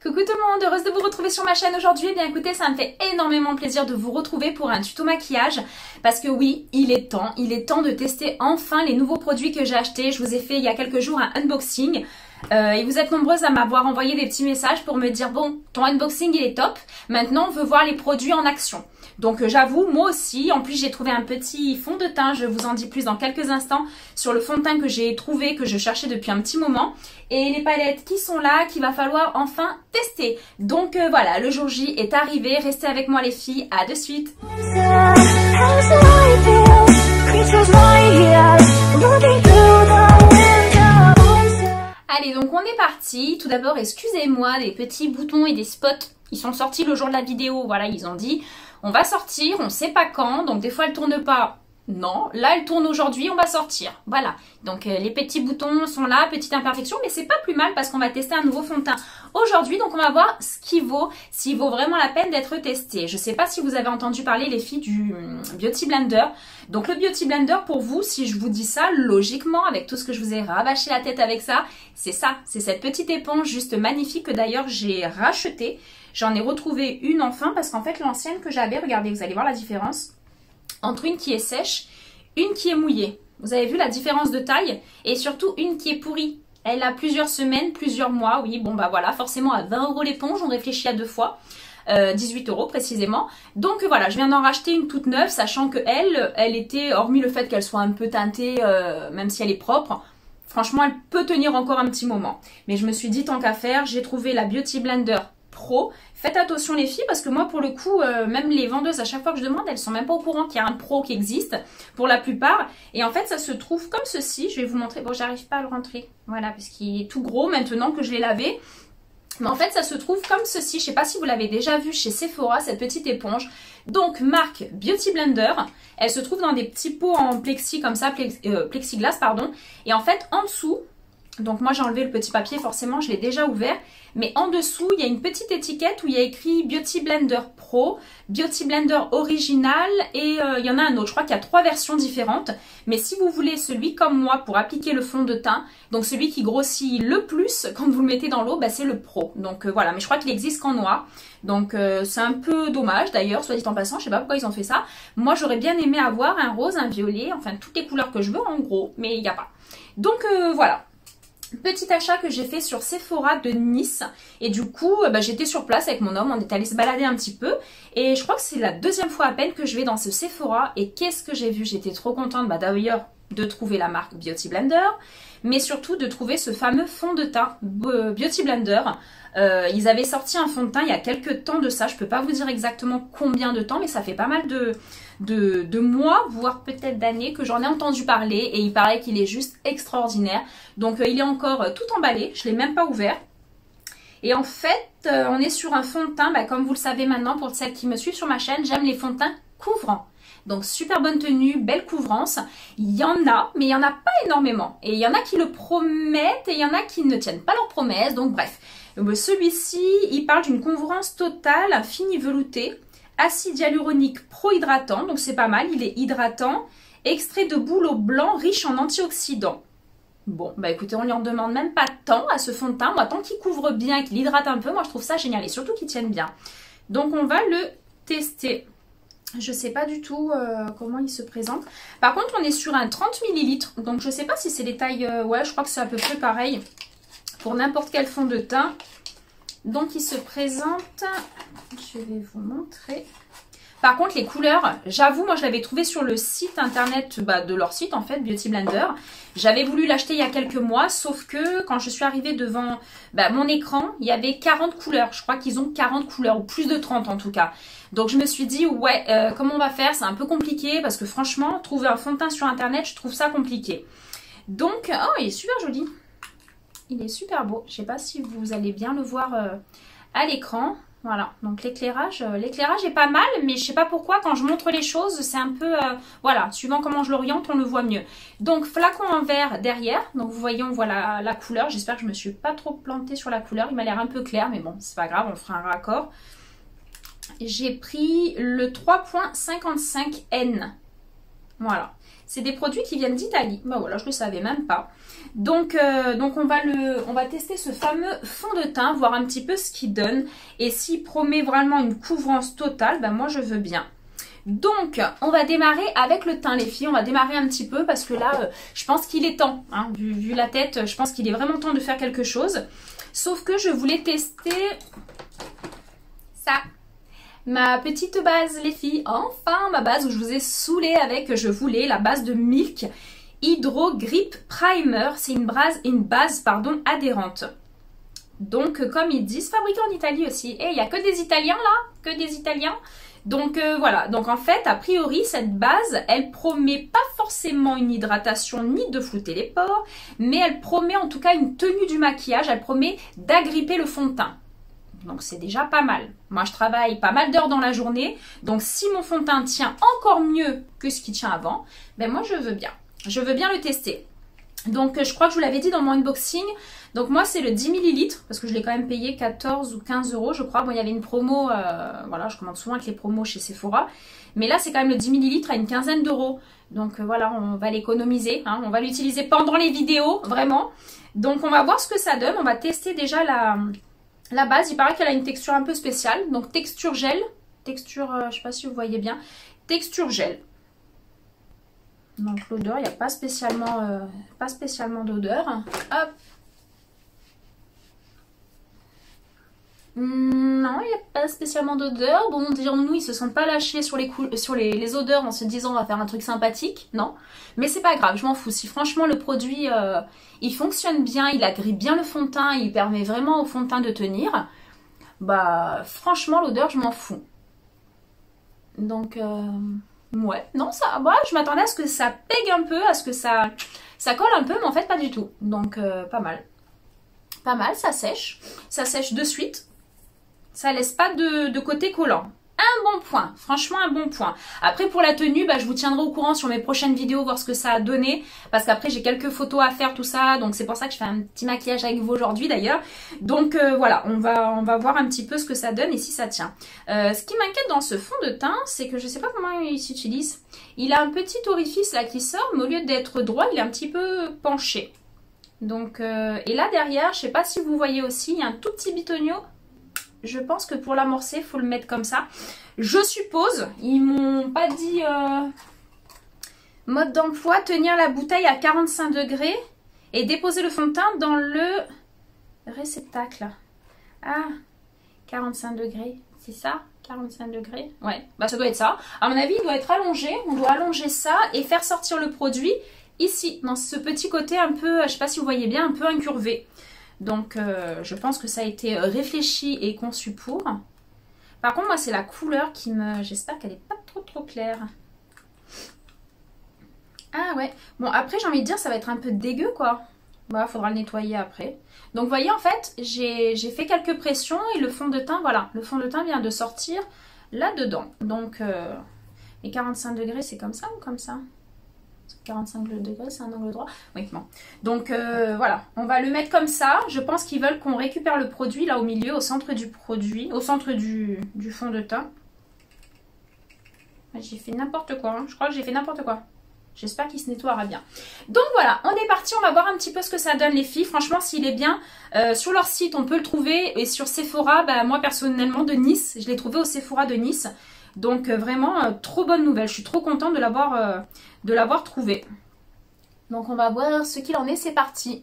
Coucou tout le monde, heureuse de vous retrouver sur ma chaîne aujourd'hui. Eh bien écoutez, ça me fait énormément plaisir de vous retrouver pour un tuto maquillage parce que oui, il est temps de tester enfin les nouveaux produits que j'ai achetés. Je vous ai fait il y a quelques jours un unboxing et vous êtes nombreuses à m'avoir envoyé des petits messages pour me dire bon, ton unboxing il est top, maintenant on veut voir les produits en action. Donc j'avoue, moi aussi, en plus j'ai trouvé un petit fond de teint, je vous en dis plus dans quelques instants sur le fond de teint que j'ai trouvé, que je cherchais depuis un petit moment. Et les palettes qui sont là, qu'il va falloir enfin tester. Donc voilà, le jour J est arrivé, restez avec moi les filles, à de suite. Allez, donc on est parti. Tout d'abord, excusez-moi, des petits boutons et des spots, ils sont sortis le jour de la vidéo, voilà, ils ont dit on va sortir, on sait pas quand, donc des fois elle tourne pas. Non, là elle tourne aujourd'hui, on va sortir. Voilà, donc les petits boutons sont là, petite imperfection, mais c'est pas plus mal parce qu'on va tester un nouveau fond de teint aujourd'hui. Donc on va voir ce qu'il vaut, s'il vaut vraiment la peine d'être testé. Je sais pas si vous avez entendu parler les filles du Beauty Blender. Donc le Beauty Blender pour vous, si je vous dis ça, logiquement, avec tout ce que je vous ai rabâché la tête avec ça, c'est cette petite éponge juste magnifique que d'ailleurs j'ai rachetée. J'en ai retrouvé une enfin parce qu'en fait l'ancienne que j'avais, regardez, vous allez voir la différence entre une qui est sèche, une qui est mouillée. Vous avez vu la différence de taille et surtout une qui est pourrie. Elle a plusieurs semaines, plusieurs mois. Oui, bon bah voilà, forcément à 20 € l'éponge, on réfléchit à deux fois. 18 € précisément. Donc voilà, je viens d'en racheter une toute neuve, sachant que elle était, hormis le fait qu'elle soit un peu teintée, même si elle est propre, franchement elle peut tenir encore un petit moment. Mais je me suis dit tant qu'à faire, j'ai trouvé la Beauty Blender Pro. Faites attention les filles parce que moi pour le coup même les vendeuses à chaque fois que je demande elles sont même pas au courant qu'il y a un Pro qui existe pour la plupart et en fait ça se trouve comme ceci. Je vais vous montrer, bon j'arrive pas à le rentrer, voilà parce qu'il est tout gros maintenant que je l'ai lavé, mais en fait ça se trouve comme ceci. Je sais pas si vous l'avez déjà vu chez Sephora, cette petite éponge, donc marque Beauty Blender. Elle se trouve dans des petits pots en plexi comme ça, plexiglas pardon, et en fait en dessous, donc moi j'ai enlevé le petit papier forcément, je l'ai déjà ouvert, mais en dessous il y a une petite étiquette où il y a écrit Beauty Blender Pro, Beauty Blender Original et il y en a un autre, je crois qu'il y a 3 versions différentes. Mais si vous voulez celui comme moi pour appliquer le fond de teint, donc celui qui grossit le plus quand vous le mettez dans l'eau, bah, c'est le Pro. Donc voilà, mais je crois qu'il existe qu'en noir, donc c'est un peu dommage d'ailleurs, soit dit en passant, je sais pas pourquoi ils ont fait ça. Moi j'aurais bien aimé avoir un rose, un violet, enfin toutes les couleurs que je veux en gros, mais il n'y a pas. Donc voilà. Petit achat que j'ai fait sur Sephora de Nice et du coup j'étais sur place avec mon homme, on est allé se balader un petit peu et je crois que c'est la deuxième fois à peine que je vais dans ce Sephora et qu'est-ce que j'ai vu, j'étais trop contente d'ailleurs de trouver la marque Beauty Blender mais surtout de trouver ce fameux fond de teint Beauty Blender. Ils avaient sorti un fond de teint il y a quelques temps de ça, je peux pas vous dire exactement combien de temps mais ça fait pas mal de mois, voire peut-être d'années que j'en ai entendu parler et il paraît qu'il est juste extraordinaire. Donc il est encore tout emballé, je ne l'ai même pas ouvert. Et en fait, on est sur un fond de teint, comme vous le savez maintenant pour celles qui me suivent sur ma chaîne, j'aime les fonds de teint couvrants. Donc super bonne tenue, belle couvrance. Il y en a, mais il n'y en a pas énormément. Et il y en a qui le promettent et il y en a qui ne tiennent pas leurs promesses. Donc bref, celui-ci, il parle d'une couvrance totale, fini velouté. Acide hyaluronique pro-hydratant, donc c'est pas mal, il est hydratant. Extrait de bouleau blanc riche en antioxydants. Bon, bah écoutez, on lui en demande même pas tant à ce fond de teint. Moi, tant qu'il couvre bien et qu'il hydrate un peu, moi je trouve ça génial. Et surtout qu'il tienne bien. Donc on va le tester. Je sais pas du tout comment il se présente. Par contre, on est sur un 30 ml. Donc je sais pas si c'est les tailles... ouais, je crois que c'est à peu près pareil pour n'importe quel fond de teint. Donc il se présente, je vais vous montrer. Par contre les couleurs, j'avoue moi je l'avais trouvé sur le site internet de leur site en fait, Beauty Blender. J'avais voulu l'acheter il y a quelques mois, sauf que quand je suis arrivée devant mon écran, il y avait 40 couleurs. Je crois qu'ils ont 40 couleurs, ou plus de 30 en tout cas. Donc je me suis dit ouais, comment on va faire? C'est un peu compliqué parce que franchement, trouver un fond de teint sur internet, je trouve ça compliqué. Donc, oh il est super joli. Il est super beau, je ne sais pas si vous allez bien le voir à l'écran. Voilà, donc l'éclairage est pas mal, mais je sais pas pourquoi quand je montre les choses, c'est un peu, voilà, suivant comment je l'oriente, on le voit mieux. Donc flacon en verre derrière, donc vous voyez, on voit la couleur. J'espère que je me suis pas trop plantée sur la couleur, il m'a l'air un peu clair, mais bon, c'est pas grave, on fera un raccord. J'ai pris le 3.55N, voilà. C'est des produits qui viennent d'Italie. Bah voilà, je ne le savais même pas. Donc on va tester ce fameux fond de teint, voir un petit peu ce qu'il donne. Et s'il promet vraiment une couvrance totale, bah moi je veux bien. Donc, on va démarrer avec le teint, les filles. On va démarrer un petit peu parce que là, je pense qu'il est temps. Hein, vu la tête, je pense qu'il est vraiment temps de faire quelque chose. Sauf que je voulais tester ça. Ma petite base, les filles. Enfin, ma base où je vous ai saoulé avec, je voulais, la base de Milk Hydro Grip Primer. C'est une base adhérente. Donc, comme ils disent, fabriquée en Italie aussi. Et il n'y a que des Italiens là, que des Italiens. Donc voilà, donc en fait, a priori, cette base, elle promet pas forcément une hydratation ni de flouter les pores, mais elle promet en tout cas une tenue du maquillage, elle promet d'agripper le fond de teint. Donc c'est déjà pas mal. Moi, je travaille pas mal d'heures dans la journée, donc si mon fond de teint tient encore mieux que ce qui tient avant, ben moi je veux bien. Je veux bien le tester. Donc je crois que je vous l'avais dit dans mon unboxing. Donc moi c'est le 10 ml parce que je l'ai quand même payé 14 ou 15 euros je crois. Bon il y avait une promo, voilà je commande souvent avec les promos chez Sephora. Mais là c'est quand même le 10 ml à une quinzaine d'euros. Donc voilà on va l'économiser, hein. On va l'utiliser pendant les vidéos vraiment. Donc on va voir ce que ça donne. On va tester déjà la base. Il paraît qu'elle a une texture un peu spéciale. Donc texture gel. Texture, je sais pas si vous voyez bien. Texture gel. Donc l'odeur, il n'y a pas spécialement d'odeur. Hop. Non, il n'y a pas spécialement d'odeur. Bon, dirons-nous, ils se sont pas lâchés sur les odeurs en se disant on va faire un truc sympathique. Non. Mais c'est pas grave, je m'en fous. Si franchement le produit, il fonctionne bien, il agrippe bien le fond de teint, il permet vraiment au fond de teint de tenir. Bah, franchement, l'odeur, je m'en fous. Donc... ouais, non, ça, bah, je m'attendais à ce que ça pègue un peu, à ce que ça colle un peu, mais en fait pas du tout. Donc pas mal. Pas mal, ça sèche de suite. Ça laisse pas de côté collant. Un bon point, franchement un bon point. Après pour la tenue, bah, je vous tiendrai au courant sur mes prochaines vidéos, voir ce que ça a donné. Parce qu'après j'ai quelques photos à faire, tout ça. Donc c'est pour ça que je fais un petit maquillage avec vous aujourd'hui d'ailleurs. Donc voilà, on va voir un petit peu ce que ça donne et si ça tient. Ce qui m'inquiète dans ce fond de teint, c'est que je sais pas comment il s'utilise. Il a un petit orifice là qui sort, mais au lieu d'être droit, il est un petit peu penché. Donc, et là derrière, je sais pas si vous voyez aussi, il y a un tout petit bitonio. Je pense que pour l'amorcer, il faut le mettre comme ça. Je suppose, ils m'ont pas dit mode d'emploi, tenir la bouteille à 45 degrés et déposer le fond de teint dans le réceptacle. Ah, 45 degrés, c'est ça? 45 degrés? Ouais, bah ça doit être ça. À mon avis, il doit être allongé. On doit allonger ça et faire sortir le produit ici, dans ce petit côté un peu, je sais pas si vous voyez bien, un peu incurvé. Donc je pense que ça a été réfléchi et conçu pour. Par contre moi c'est la couleur qui me... J'espère qu'elle n'est pas trop claire. Ah ouais. Bon après j'ai envie de dire ça va être un peu dégueu quoi. Voilà, faudra le nettoyer après. Donc vous voyez en fait j'ai fait quelques pressions et le fond de teint, voilà. Le fond de teint vient de sortir là-dedans. Donc les 45 degrés c'est comme ça ou comme ça? 45 degrés, c'est un angle droit. Oui, bon. Donc voilà, on va le mettre comme ça. Je pense qu'ils veulent qu'on récupère le produit là au milieu, au centre du produit, au centre du fond de teint. J'ai fait n'importe quoi, hein. Je crois que j'ai fait n'importe quoi. J'espère qu'il se nettoiera bien. Donc voilà, on est parti, on va voir un petit peu ce que ça donne les filles. Franchement, s'il est bien, sur leur site, on peut le trouver. Et sur Sephora, bah, moi personnellement de Nice, je l'ai trouvé au Sephora de Nice. Donc vraiment, trop bonne nouvelle. Je suis trop contente de l'avoir trouvé. Donc on va voir ce qu'il en est, c'est parti.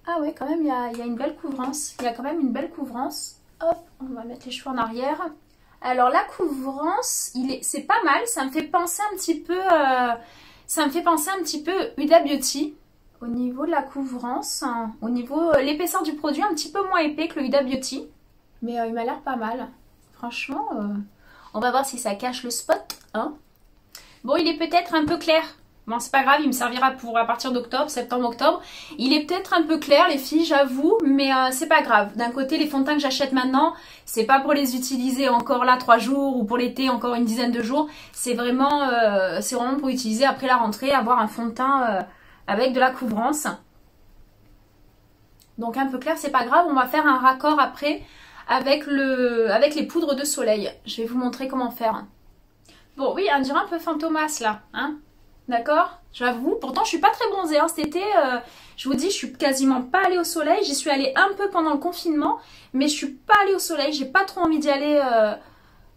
Ah ouais, quand même, il y a une belle couvrance. Il y a quand même une belle couvrance. Hop, on va mettre les cheveux en arrière. Alors la couvrance, c'est pas mal. Ça me fait penser un petit peu, Huda Beauty. Au niveau de la couvrance, hein, au niveau l'épaisseur du produit, un petit peu moins épais que le Huda Beauty. Mais il m'a l'air pas mal. Franchement, on va voir si ça cache le spot. Hein. Bon, il est peut-être un peu clair. Bon, c'est pas grave, il me servira pour à partir d'octobre, septembre-octobre. Il est peut-être un peu clair, les filles, j'avoue, mais c'est pas grave. D'un côté, les fonds de teint que j'achète maintenant, c'est pas pour les utiliser encore là 3 jours ou pour l'été encore une dizaine de jours. C'est vraiment pour utiliser après la rentrée, avoir un fond de teint avec de la couvrance. Donc un peu clair, c'est pas grave. On va faire un raccord après avec les poudres de soleil. Je vais vous montrer comment faire. Bon, oui, on dirait un peu Fantomas là, hein. D'accord? J'avoue, pourtant je suis pas très bronzée, hein. Cet été, je vous dis, je suis quasiment pas allée au soleil. J'y suis allée un peu pendant le confinement, mais je suis pas allée au soleil. J'ai pas trop envie d'y aller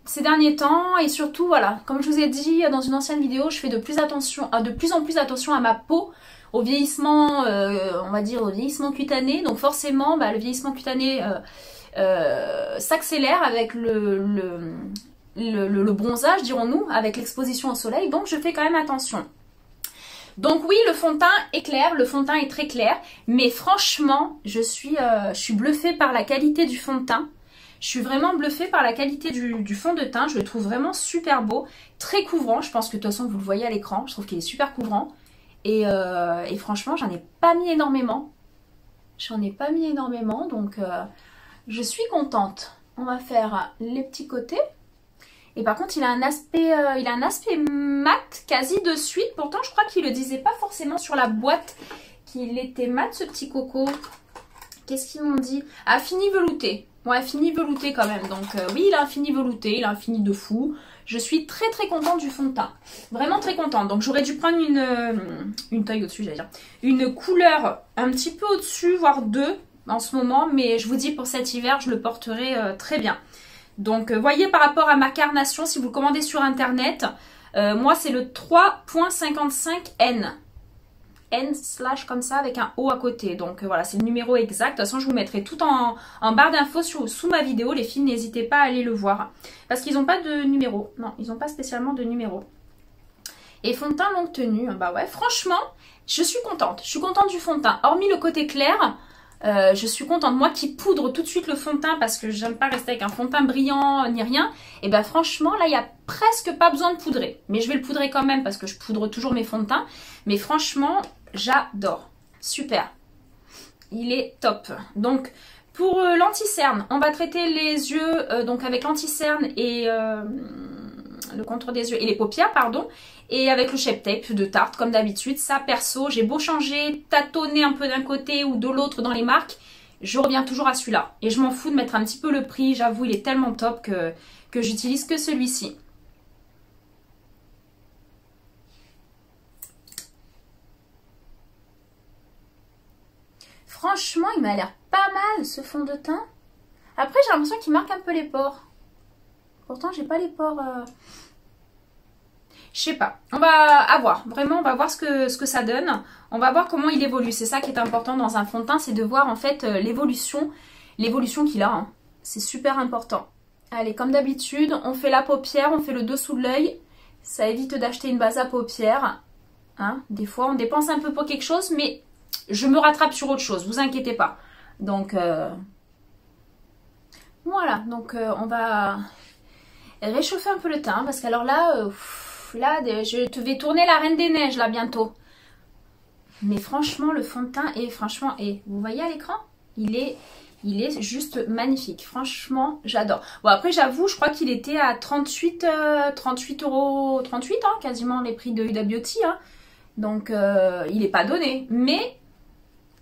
ces derniers temps. Et surtout, voilà, comme je vous ai dit dans une ancienne vidéo, je fais de plus en plus attention à ma peau, au vieillissement, on va dire au vieillissement cutané. Donc forcément, bah, le vieillissement cutané s'accélère avec le bronzage, dirons-nous, avec l'exposition au soleil. Donc je fais quand même attention. Donc oui, le fond de teint est clair, le fond de teint est très clair, mais franchement, je suis bluffée par la qualité du fond de teint. Je suis vraiment bluffée par la qualité du fond de teint, je le trouve vraiment super beau, très couvrant. Je pense que de toute façon vous le voyez à l'écran, je trouve qu'il est super couvrant. Et franchement, j'en ai pas mis énormément. Donc je suis contente. On va faire les petits côtés. Et par contre, il a un aspect mat quasi de suite. Pourtant, je crois qu'il le disait pas forcément sur la boîte qu'il était mat, ce petit coco. Qu'est-ce qu'ils m'ont dit? Ah, fini velouté. Ouais, fini velouté quand même. Donc oui, il a un fini velouté, il a un fini de fou. Je suis très très contente du fond de teint. Vraiment très contente. Donc j'aurais dû prendre une taille au-dessus, j'allais dire. Une couleur un petit peu au-dessus, voire deux en ce moment. Mais je vous dis, pour cet hiver, je le porterai très bien. Donc, voyez par rapport à ma carnation, si vous le commandez sur internet, moi c'est le 3.55N. N slash comme ça avec un O à côté. Donc voilà, c'est le numéro exact. De toute façon, je vous mettrai tout en barre d'infos sous ma vidéo. Les filles, n'hésitez pas à aller le voir. Parce qu'ils n'ont pas de numéro. Non, ils n'ont pas spécialement de numéro. Et fond de teint longue tenue. Bah ouais, franchement, je suis contente. Je suis contente du fond de teint. Hormis le côté clair... je suis contente, moi qui poudre tout de suite le fond de teint parce que j'aime pas rester avec un fond de teint brillant ni rien, et ben franchement là il n'y a presque pas besoin de poudrer, mais je vais le poudrer quand même parce que je poudre toujours mes fonds de teint, mais franchement j'adore, super, il est top. Donc pour l'anti-cerne, on va traiter les yeux donc avec l'anti-cerne et le contour des yeux et les paupières, pardon, et avec le Shape Tape de Tarte comme d'habitude. Ça perso, j'ai beau changer, tâtonner un peu d'un côté ou de l'autre dans les marques, je reviens toujours à celui-là et je m'en fous de mettre un petit peu le prix. J'avoue, il est tellement top que j'utilise que celui-ci. Franchement, il m'a l'air pas mal ce fond de teint. Après, j'ai l'impression qu'il marque un peu les pores. Pourtant, j'ai pas les pores... Je sais pas. On va avoir. Vraiment, on va voir ce que ça donne. On va voir comment il évolue. C'est ça qui est important dans un fond de teint, c'est de voir en fait l'évolution qu'il a. Hein. C'est super important. Allez, comme d'habitude, on fait la paupière, on fait le dessous de l'œil. Ça évite d'acheter une base à paupières. Hein. Des fois, on dépense un peu pour quelque chose, mais je me rattrape sur autre chose. Vous inquiétez pas. Donc, voilà. Donc, on va réchauffer un peu le teint. Parce qu'alors là, là, je te vais tourner la Reine des Neiges, là, bientôt. Mais franchement, le fond de teint est, franchement, vous voyez à l'écran, il est juste magnifique. Franchement, j'adore. Bon, après, j'avoue, je crois qu'il était à 38 €, 38, hein, quasiment les prix de Huda Beauty. Hein. Donc, il n'est pas donné. Mais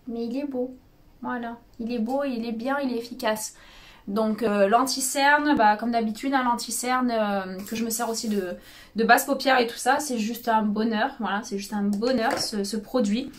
il est beau. Voilà. Il est beau, il est bien, il est efficace. Donc, l'anti-cerne, bah, comme d'habitude, hein, l'anti-cerne que je me sers aussi de base paupière et tout ça, c'est juste un bonheur. Voilà, c'est juste un bonheur ce produit.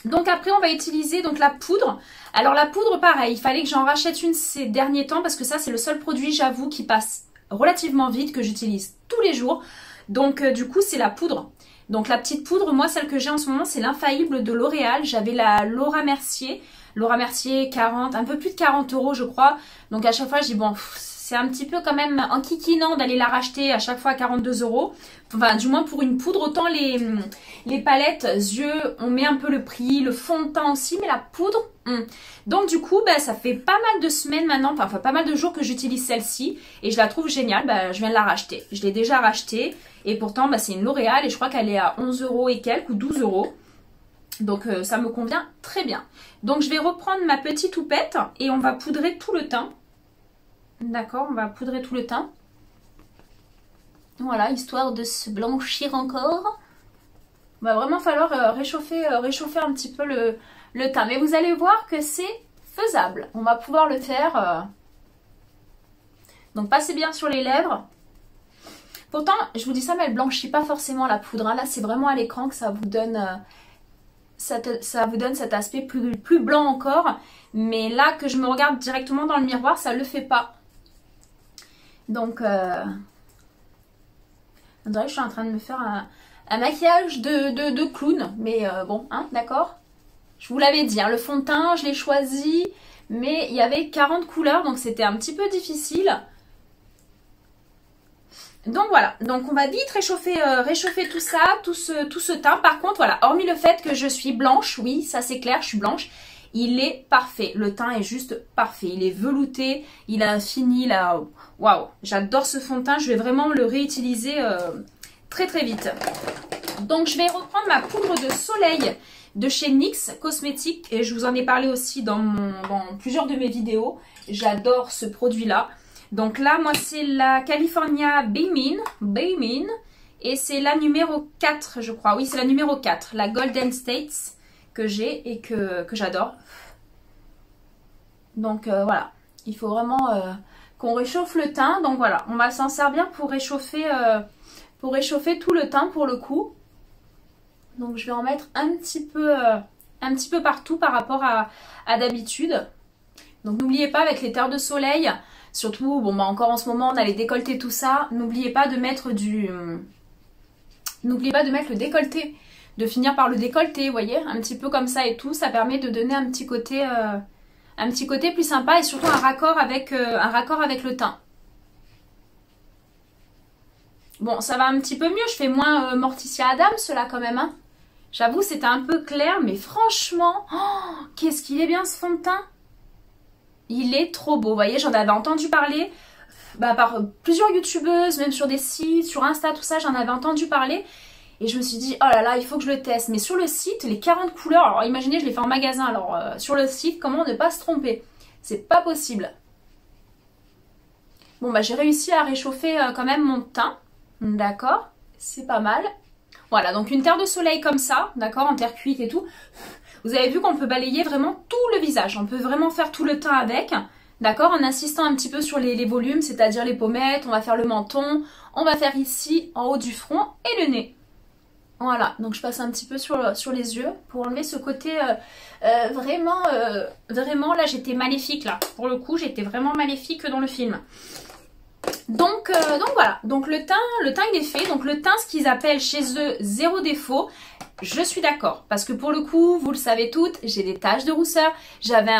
Donc après on va utiliser donc la poudre. Alors la poudre pareil, il fallait que j'en rachète une ces derniers temps parce que ça c'est le seul produit j'avoue qui passe relativement vite, que j'utilise tous les jours. Donc du coup c'est la poudre. Donc la petite poudre, moi celle que j'ai en ce moment c'est l'infaillible de L'Oréal. J'avais la Laura Mercier 40, un peu plus de 40 € je crois. Donc à chaque fois je dis bon... C'est un petit peu quand même enquiquinant d'aller la racheter à chaque fois à 42 €. Enfin, du moins pour une poudre. Autant les palettes yeux, on met un peu le prix. Le fond de teint aussi, mais la poudre... Donc du coup, bah, ça fait pas mal de semaines maintenant, enfin pas mal de jours que j'utilise celle-ci. Et je la trouve géniale, bah, je viens de la racheter. Je l'ai déjà rachetée. Et pourtant, bah, c'est une L'Oréal et je crois qu'elle est à 11 € et quelques ou 12 €. Donc ça me convient très bien. Donc je vais reprendre ma petite houppette et on va poudrer tout le teint. D'accord, on va poudrer tout le teint. Voilà, histoire de se blanchir encore. Il va vraiment falloir réchauffer un petit peu le teint. Mais vous allez voir que c'est faisable. On va pouvoir le faire. Donc passez bien sur les lèvres. Pourtant, je vous dis ça, mais elle blanchit pas forcément la poudre. Hein. Là, c'est vraiment à l'écran que ça vous donne, ça vous donne cet aspect plus blanc encore. Mais là, que je me regarde directement dans le miroir, ça le fait pas. Donc, on dirait que je suis en train de me faire un maquillage de clown. Mais bon, hein, d'accord. Je vous l'avais dit, hein, le fond de teint, je l'ai choisi. Mais il y avait 40 couleurs, donc c'était un petit peu difficile. Donc voilà, donc on va vite réchauffer tout ça, tout ce teint. Par contre, voilà, hormis le fait que je suis blanche, oui, ça c'est clair, je suis blanche. Il est parfait, le teint est juste parfait, il est velouté, il a fini là, waouh, j'adore ce fond de teint, je vais vraiment le réutiliser très très vite. Donc je vais reprendre ma poudre de soleil de chez NYX Cosmetics et je vous en ai parlé aussi dans plusieurs de mes vidéos, j'adore ce produit là. Donc là, moi c'est la California Bay-Min et c'est la numéro 4 je crois, oui c'est la numéro 4, la Golden States que j'ai et que j'adore. Donc voilà, il faut vraiment qu'on réchauffe le teint. Donc voilà, on va s'en servir pour réchauffer tout le teint pour le coup. Donc je vais en mettre un petit peu partout par rapport à d'habitude. Donc n'oubliez pas avec les terres de soleil, surtout bon bah encore en ce moment on a les décolletés tout ça, n'oubliez pas de mettre le décolleté. De finir par le décolleté, vous voyez, un petit peu comme ça et tout, ça permet de donner un petit côté plus sympa et surtout un raccord avec le teint. Bon, ça va un petit peu mieux, je fais moins Morticia Adams là quand même. Hein. J'avoue, c'était un peu clair, mais franchement, oh, qu'est-ce qu'il est bien ce fond de teint. Il est trop beau, vous voyez, j'en avais entendu parler par plusieurs youtubeuses, même sur des sites, sur Insta, tout ça, j'en avais entendu parler. Et je me suis dit, oh là là, il faut que je le teste. Mais sur le site, les 40 couleurs, alors imaginez, je l'ai fait en magasin. Alors sur le site, comment ne pas se tromper? C'est pas possible. Bon, bah j'ai réussi à réchauffer quand même mon teint. D'accord, c'est pas mal. Voilà, donc une terre de soleil comme ça, d'accord, en terre cuite et tout. Vous avez vu qu'on peut balayer vraiment tout le visage. On peut vraiment faire tout le teint avec. D'accord, en insistant un petit peu sur les volumes, c'est-à-dire les pommettes. On va faire le menton. On va faire ici, en haut du front et le nez. Voilà, donc je passe un petit peu sur les yeux pour enlever ce côté vraiment, là j'étais maléfique là. Pour le coup, j'étais vraiment maléfique dans le film. Donc voilà, donc le teint il est fait. Donc le teint, ce qu'ils appellent chez eux zéro défaut, je suis d'accord. Parce que pour le coup, vous le savez toutes, j'ai des taches de rousseur. J'avais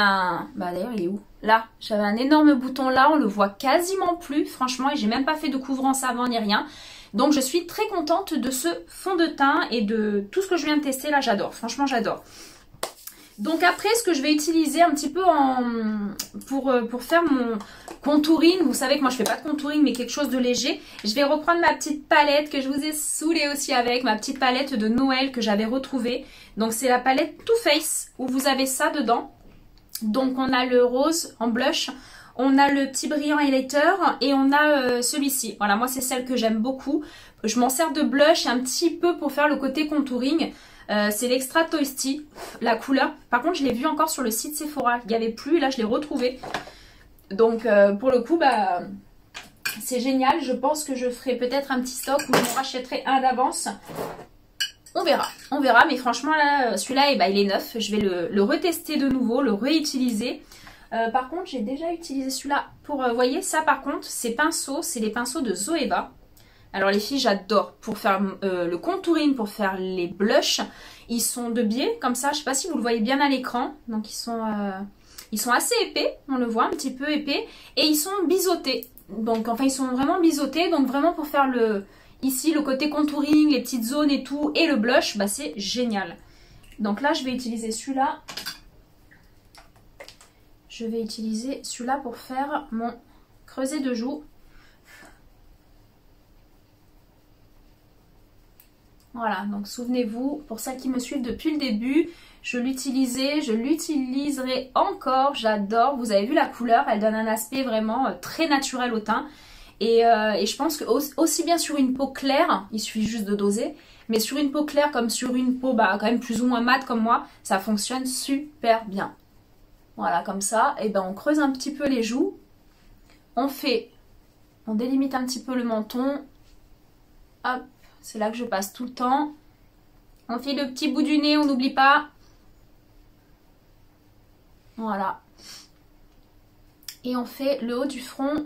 bah d'ailleurs il est où? Là, j'avais un énorme bouton là, on le voit quasiment plus franchement et j'ai même pas fait de couvrance avant ni rien. Donc je suis très contente de ce fond de teint et de tout ce que je viens de tester là, j'adore, franchement j'adore. Donc après ce que je vais utiliser un petit peu pour faire mon contouring, vous savez que moi je fais pas de contouring mais quelque chose de léger. Je vais reprendre ma petite palette que je vous ai saoulée aussi avec, ma petite palette de Noël que j'avais retrouvée. Donc c'est la palette Too Faced où vous avez ça dedans. Donc on a le rose en blush. On a le petit brillant highlighter et on a celui-ci. Voilà, moi c'est celle que j'aime beaucoup. Je m'en sers de blush un petit peu pour faire le côté contouring. C'est l'Extra Toasty, la couleur. Par contre, je l'ai vu encore sur le site Sephora. Il n'y avait plus et là je l'ai retrouvé. Donc pour le coup, bah c'est génial. Je pense que je ferai peut-être un petit stock ou je m'en rachèterai un d'avance. On verra. Mais franchement là, celui-là, bah, il est neuf. Je vais le retester de nouveau, le réutiliser. Par contre, j'ai déjà utilisé celui-là pour, voyez, ça par contre, ces pinceaux, c'est les pinceaux de Zoeva. Alors les filles, j'adore pour faire le contouring, pour faire les blushs. Ils sont de biais, comme ça, je sais pas si vous le voyez bien à l'écran. Donc ils sont assez épais, on le voit, un petit peu épais. Et ils sont biseautés. Donc enfin, ils sont vraiment biseautés, donc vraiment pour faire ici, le côté contouring, les petites zones et tout, et le blush, bah c'est génial. Donc là, je vais utiliser celui-là. Je vais utiliser celui-là pour faire mon creuset de joue. Voilà, donc souvenez-vous, pour celles qui me suivent depuis le début, je l'utilisais, je l'utiliserai encore, j'adore. Vous avez vu la couleur, elle donne un aspect vraiment très naturel au teint. Et je pense que aussi bien sur une peau claire, il suffit juste de doser, mais sur une peau claire comme sur une peau bah, quand même plus ou moins mate comme moi, ça fonctionne super bien. Voilà, comme ça, et ben on creuse un petit peu les joues, on délimite un petit peu le menton, Hop, c'est là que je passe tout le temps. On fait le petit bout du nez, on n'oublie pas. Voilà. Et on fait le haut du front.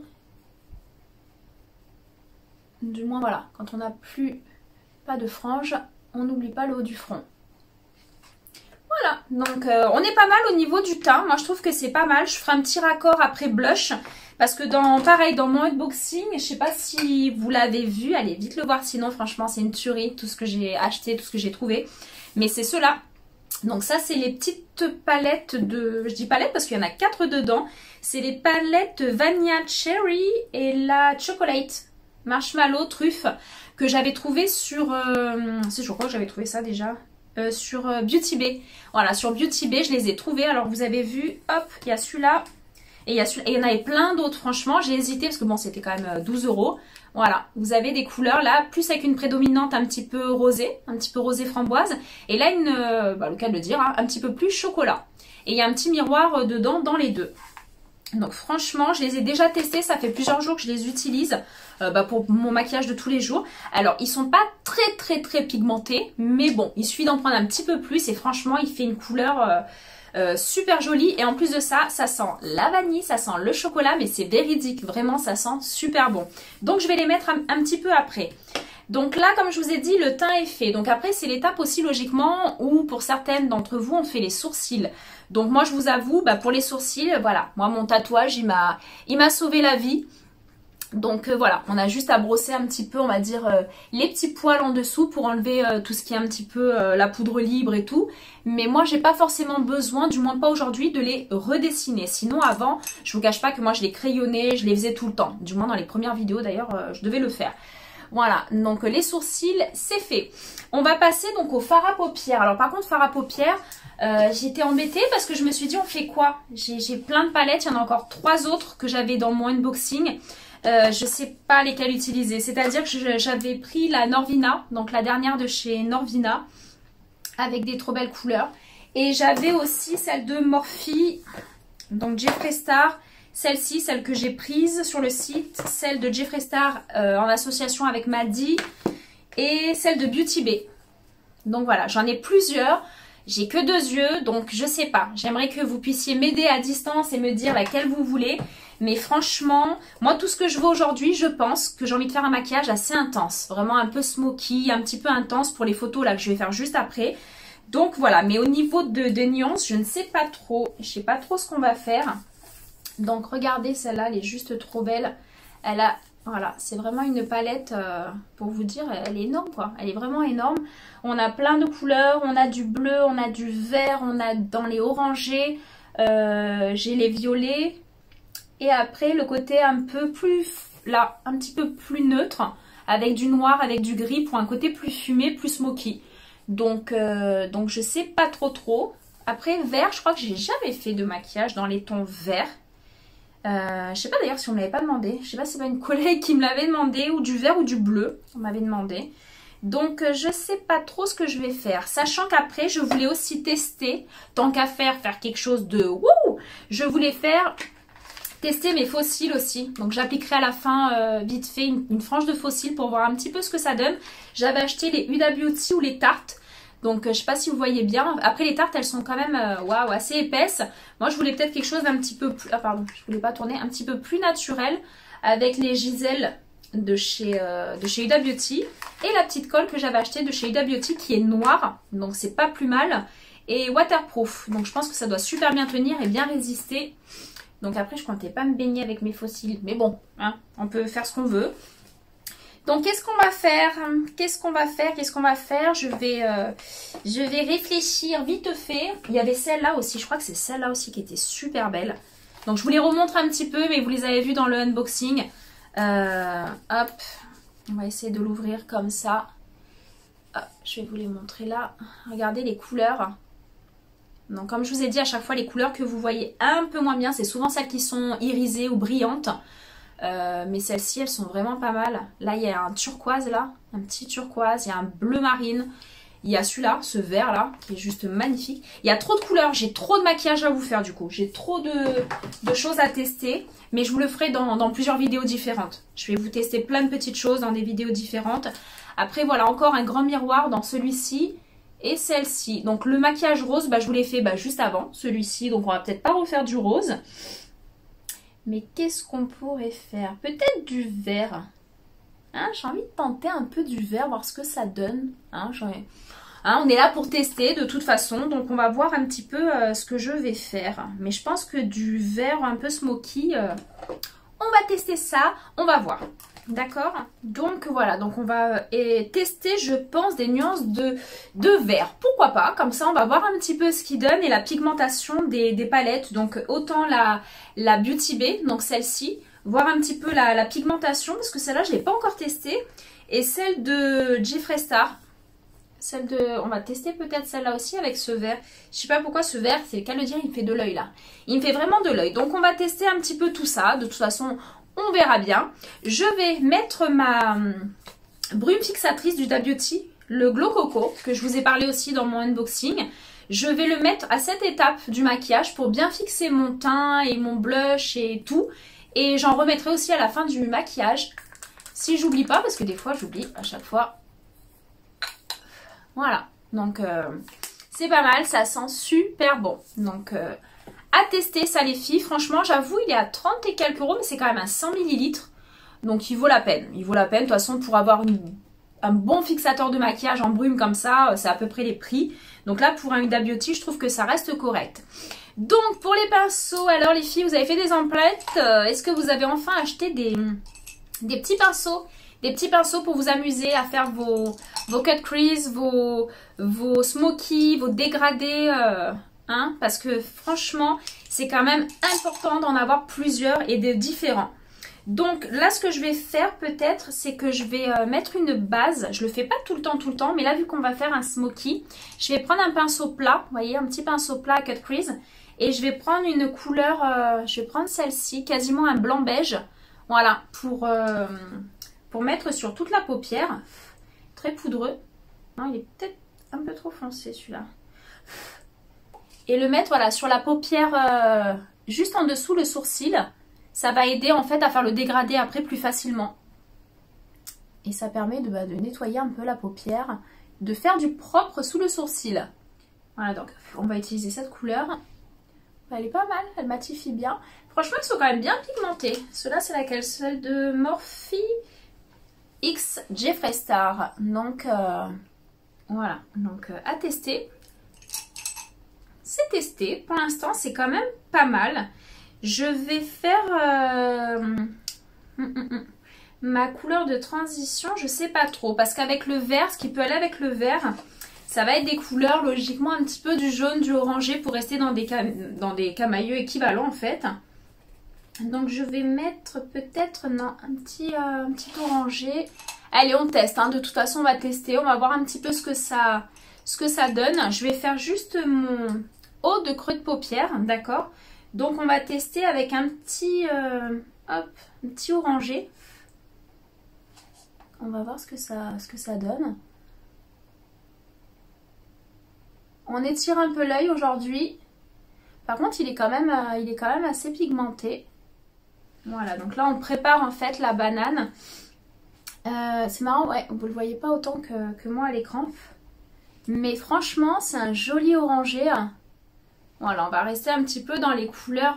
Du moins, voilà, quand on n'a plus pas de frange, on n'oublie pas le haut du front. Voilà, donc on est pas mal au niveau du teint. Moi, je trouve que c'est pas mal. Je ferai un petit raccord après blush. Parce que pareil, dans mon unboxing, je sais pas si vous l'avez vu. Allez, vite le voir, sinon, franchement, c'est une tuerie. Tout ce que j'ai acheté, tout ce que j'ai trouvé. Mais c'est ceux-là. Donc ça, c'est les petites palettes de... Je dis palettes parce qu'il y en a 4 dedans. C'est les palettes Vanilla Cherry et la Chocolate Marshmallow Truffe que j'avais trouvé sur... je crois que j'avais trouvé ça déjà... sur Beauty Bay. Voilà, sur Beauty Bay, je les ai trouvés. Alors, vous avez vu, hop, il y a celui-là. Et il y en avait plein d'autres, franchement. J'ai hésité parce que bon, c'était quand même 12 €. Voilà, vous avez des couleurs là, plus avec une prédominante un petit peu rosée framboise. Et là, le cas de le dire, hein, un petit peu plus chocolat. Et il y a un petit miroir dedans dans les deux. Donc franchement, je les ai déjà testés, ça fait plusieurs jours que je les utilise pour mon maquillage de tous les jours. Alors, ils sont pas très pigmentés, mais bon, il suffit d'en prendre un petit peu plus et franchement, il fait une couleur super jolie. Et en plus de ça, ça sent la vanille, ça sent le chocolat, mais c'est véridique, vraiment, ça sent super bon. Donc, je vais les mettre un petit peu après. Donc là, comme je vous ai dit, le teint est fait. Donc après, c'est l'étape aussi logiquement où pour certaines d'entre vous, on fait les sourcils. Donc moi, je vous avoue, pour les sourcils, voilà, moi mon tatouage, il m'a sauvé la vie. Donc voilà, on a juste à brosser un petit peu, on va dire, les petits poils en dessous pour enlever tout ce qui est un petit peu la poudre libre et tout. Mais moi, j'ai pas forcément besoin, du moins pas aujourd'hui, de les redessiner. Sinon, avant, je vous cache pas que moi, je les crayonnais, je les faisais tout le temps. Du moins, dans les premières vidéos, d'ailleurs, je devais le faire. Voilà, donc les sourcils, c'est fait. On va passer donc au fard à paupières. Alors par contre, fard à paupières, j'étais embêtée parce que je me suis dit, on fait quoi? J'ai plein de palettes, il y en a encore 3 autres que j'avais dans mon unboxing. Je sais pas lesquelles utiliser. C'est-à-dire que j'avais pris la Norvina, donc la dernière de chez Norvina, avec des trop belles couleurs. Et j'avais aussi celle de Morphe, donc Jeffree Star. Celle-ci, celle que j'ai prise sur le site, celle de Jeffree Star en association avec Maddy et celle de Beauty Bay. Donc voilà, j'en ai plusieurs. J'ai que 2 yeux, donc je sais pas. J'aimerais que vous puissiez m'aider à distance et me dire laquelle vous voulez. Mais franchement, moi tout ce que je veux aujourd'hui, je pense que j'ai envie de faire un maquillage assez intense. Vraiment un peu smoky, un petit peu intense pour les photos là que je vais faire juste après. Donc voilà, mais au niveau des nuances, je ne sais pas trop. Je sais pas trop ce qu'on va faire. Donc regardez celle-là, elle est juste trop belle. Elle a, voilà, c'est vraiment une palette, pour vous dire, elle est énorme quoi. Elle est vraiment énorme. On a plein de couleurs, on a du bleu, on a du vert, on a dans les orangés, j'ai les violets. Et après le côté un peu plus, là, un petit peu plus neutre, avec du noir, avec du gris pour un côté plus fumé, plus smoky. Donc je sais pas trop. Après vert, je crois que j'ai jamais fait de maquillage dans les tons verts. Je sais pas d'ailleurs si on me l'avait pas demandé. Je sais pas si c'est pas une collègue qui me l'avait demandé, ou du vert ou du bleu, on m'avait demandé. Donc je sais pas trop ce que je vais faire. Sachant qu'après je voulais aussi tester, tant qu'à faire quelque chose de wouh, je voulais tester mes faux cils aussi. Donc j'appliquerai à la fin vite fait une frange de faux cils pour voir un petit peu ce que ça donne. J'avais acheté les Huda Beauty ou les Tartes. Donc je sais pas si vous voyez bien. Après les tartes elles sont quand même waouh, assez épaisses. Moi je voulais peut-être quelque chose d'un petit peu plus... Ah pardon, je voulais pas tourner. Un petit peu plus naturel avec les Giselle de chez Huda Beauty. Et la petite colle que j'avais achetée de chez Huda Beauty qui est noire. Donc c'est pas plus mal. Et waterproof. Donc je pense que ça doit super bien tenir et bien résister. Donc après je comptais pas me baigner avec mes fossiles. Mais bon, hein, on peut faire ce qu'on veut. Donc qu'est-ce qu'on va faire? Je vais réfléchir vite fait. Il y avait celle-là aussi, je crois que c'est celle-là aussi qui était super belle. Donc je vous les remontre un petit peu, mais vous les avez vus dans le unboxing. Hop, on va essayer de l'ouvrir comme ça. Hop, je vais vous les montrer là. Regardez les couleurs. Donc comme je vous ai dit, à chaque fois les couleurs que vous voyez un peu moins bien, c'est souvent celles qui sont irisées ou brillantes. Mais celles-ci elles sont vraiment pas mal. Là il y a un turquoise là, un petit turquoise, il y a un bleu marine, il y a celui-là, ce vert là qui est juste magnifique. Il y a trop de couleurs, j'ai trop de maquillage à vous faire du coup, j'ai trop de choses à tester, mais je vous le ferai dans plusieurs vidéos différentes. Je vais vous tester plein de petites choses dans des vidéos différentes. Après, voilà, encore un grand miroir dans celui-ci et celle-ci. Donc, le maquillage rose, bah, je vous l'ai fait juste avant, celui-ci. Donc, on va peut-être pas refaire du rose. Mais qu'est-ce qu'on pourrait faire? Peut-être du vert. Hein, j'ai envie de tenter un peu du vert, voir ce que ça donne. Hein, on est là pour tester de toute façon, donc on va voir un petit peu ce que je vais faire. Mais je pense que du vert un peu smoky, on va tester ça, on va voir. D'accord? Donc voilà, donc on va tester, je pense, des nuances de vert. Pourquoi pas? Comme ça, on va voir un petit peu ce qu'il donne et la pigmentation des palettes. Donc autant la Beauty Bay, donc celle-ci, voir un petit peu la pigmentation, parce que celle-là, je ne l'ai pas encore testée. Et celle de Jeffree Star. On va tester peut-être celle-là aussi avec ce vert. Je sais pas pourquoi ce vert, c'est le cas de le dire, il me fait de l'œil là. Il me fait vraiment de l'œil. Donc on va tester un petit peu tout ça. De toute façon, on verra bien. Je vais mettre ma brume fixatrice du Da Beauty, le Glow Coco, que je vous ai parlé aussi dans mon unboxing. Je vais le mettre à cette étape du maquillage pour bien fixer mon teint et mon blush et tout. Et j'en remettrai aussi à la fin du maquillage. Si j'oublie pas, parce que des fois j'oublie à chaque fois. Voilà, donc c'est pas mal, ça sent super bon. Donc à tester ça les filles, franchement j'avoue il est à 30 et quelques euros, mais c'est quand même un 100 ml. Donc il vaut la peine, il vaut la peine. De toute façon pour avoir un bon fixateur de maquillage en brume comme ça, c'est à peu près les prix. Donc là pour un Huda Beauty, je trouve que ça reste correct. Donc pour les pinceaux, alors les filles, vous avez fait des emplettes. Est-ce que vous avez enfin acheté des petits pinceaux? Des petits pinceaux pour vous amuser à faire vos cut crease, vos smoky, vos dégradés. Hein, parce que franchement, c'est quand même important d'en avoir plusieurs et de différents. Donc là, ce que je vais faire peut-être, c'est que je vais mettre une base. Je le fais pas tout le temps, mais là, vu qu'on va faire un smoky, je vais prendre un pinceau plat. Vous voyez, un petit pinceau plat à cut crease. Et je vais prendre une couleur, je vais prendre celle-ci, quasiment un blanc beige. Voilà, pour mettre sur toute la paupière. Très poudreux. Non, il est peut-être un peu trop foncé celui-là. Et le mettre voilà, sur la paupière juste en dessous le sourcil. Ça va aider en fait à faire le dégradé après plus facilement. Et ça permet de nettoyer un peu la paupière. De faire du propre sous le sourcil. Voilà, donc on va utiliser cette couleur. Elle est pas mal, elle matifie bien. Franchement, elles sont quand même bien pigmentées. Celle-là, c'est laquelle? Celle de Morphe X Jeffree Star. Donc, voilà. Donc, à tester. C'est testé. Pour l'instant, c'est quand même pas mal. Je vais faire ma couleur de transition. Je sais pas trop. Parce qu'avec le vert, ce qui peut aller avec le vert, ça va être des couleurs logiquement un petit peu du jaune, du orangé pour rester dans des camailleux équivalents en fait. Donc je vais mettre peut-être un petit orangé. Allez, on teste. Hein. De toute façon, on va tester. On va voir un petit peu ce que ça donne. Je vais faire juste mon haut de creux de paupière, d'accord? Donc on va tester avec un petit orangé. On va voir ce que ça donne. On étire un peu l'œil aujourd'hui. Par contre, il est quand même assez pigmenté. Voilà, donc là, on prépare en fait la banane. C'est marrant, ouais, vous ne le voyez pas autant que moi à l'écran. Mais franchement, c'est un joli orangé. Voilà, on va rester un petit peu dans les couleurs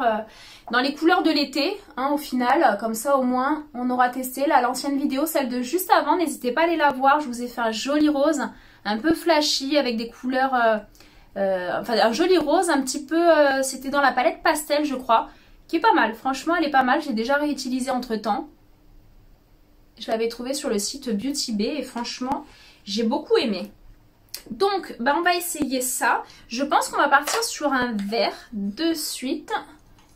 de l'été, hein, au final. Comme ça, au moins, on aura testé. Là, l'ancienne vidéo, celle de juste avant, n'hésitez pas à aller la voir. Je vous ai fait un joli rose, un peu flashy, avec des couleurs... enfin, un joli rose, un petit peu... c'était dans la palette pastel, je crois, qui est pas mal. Franchement, elle est pas mal. J'ai déjà réutilisé entre-temps. Je l'avais trouvée sur le site Beauty Bay et franchement, j'ai beaucoup aimé. Donc, on va essayer ça. Je pense qu'on va partir sur un vert de suite.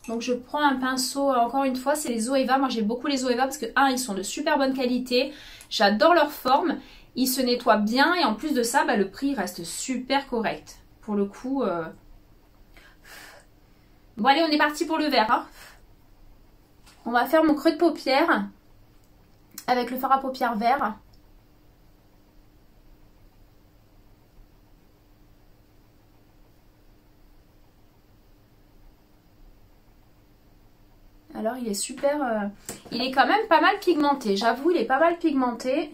Donc, je prends un pinceau, encore une fois, c'est les Zoeva. Moi, j'aime beaucoup les Zoeva parce que, ils sont de super bonne qualité. J'adore leur forme. Ils se nettoient bien et en plus de ça, le prix reste super correct. Pour le coup... Bon, allez, on est parti pour le vert. Hein. On va faire mon creux de paupière avec le fard à paupières vert. Alors il est super, il est quand même pas mal pigmenté, j'avoue il est pas mal pigmenté.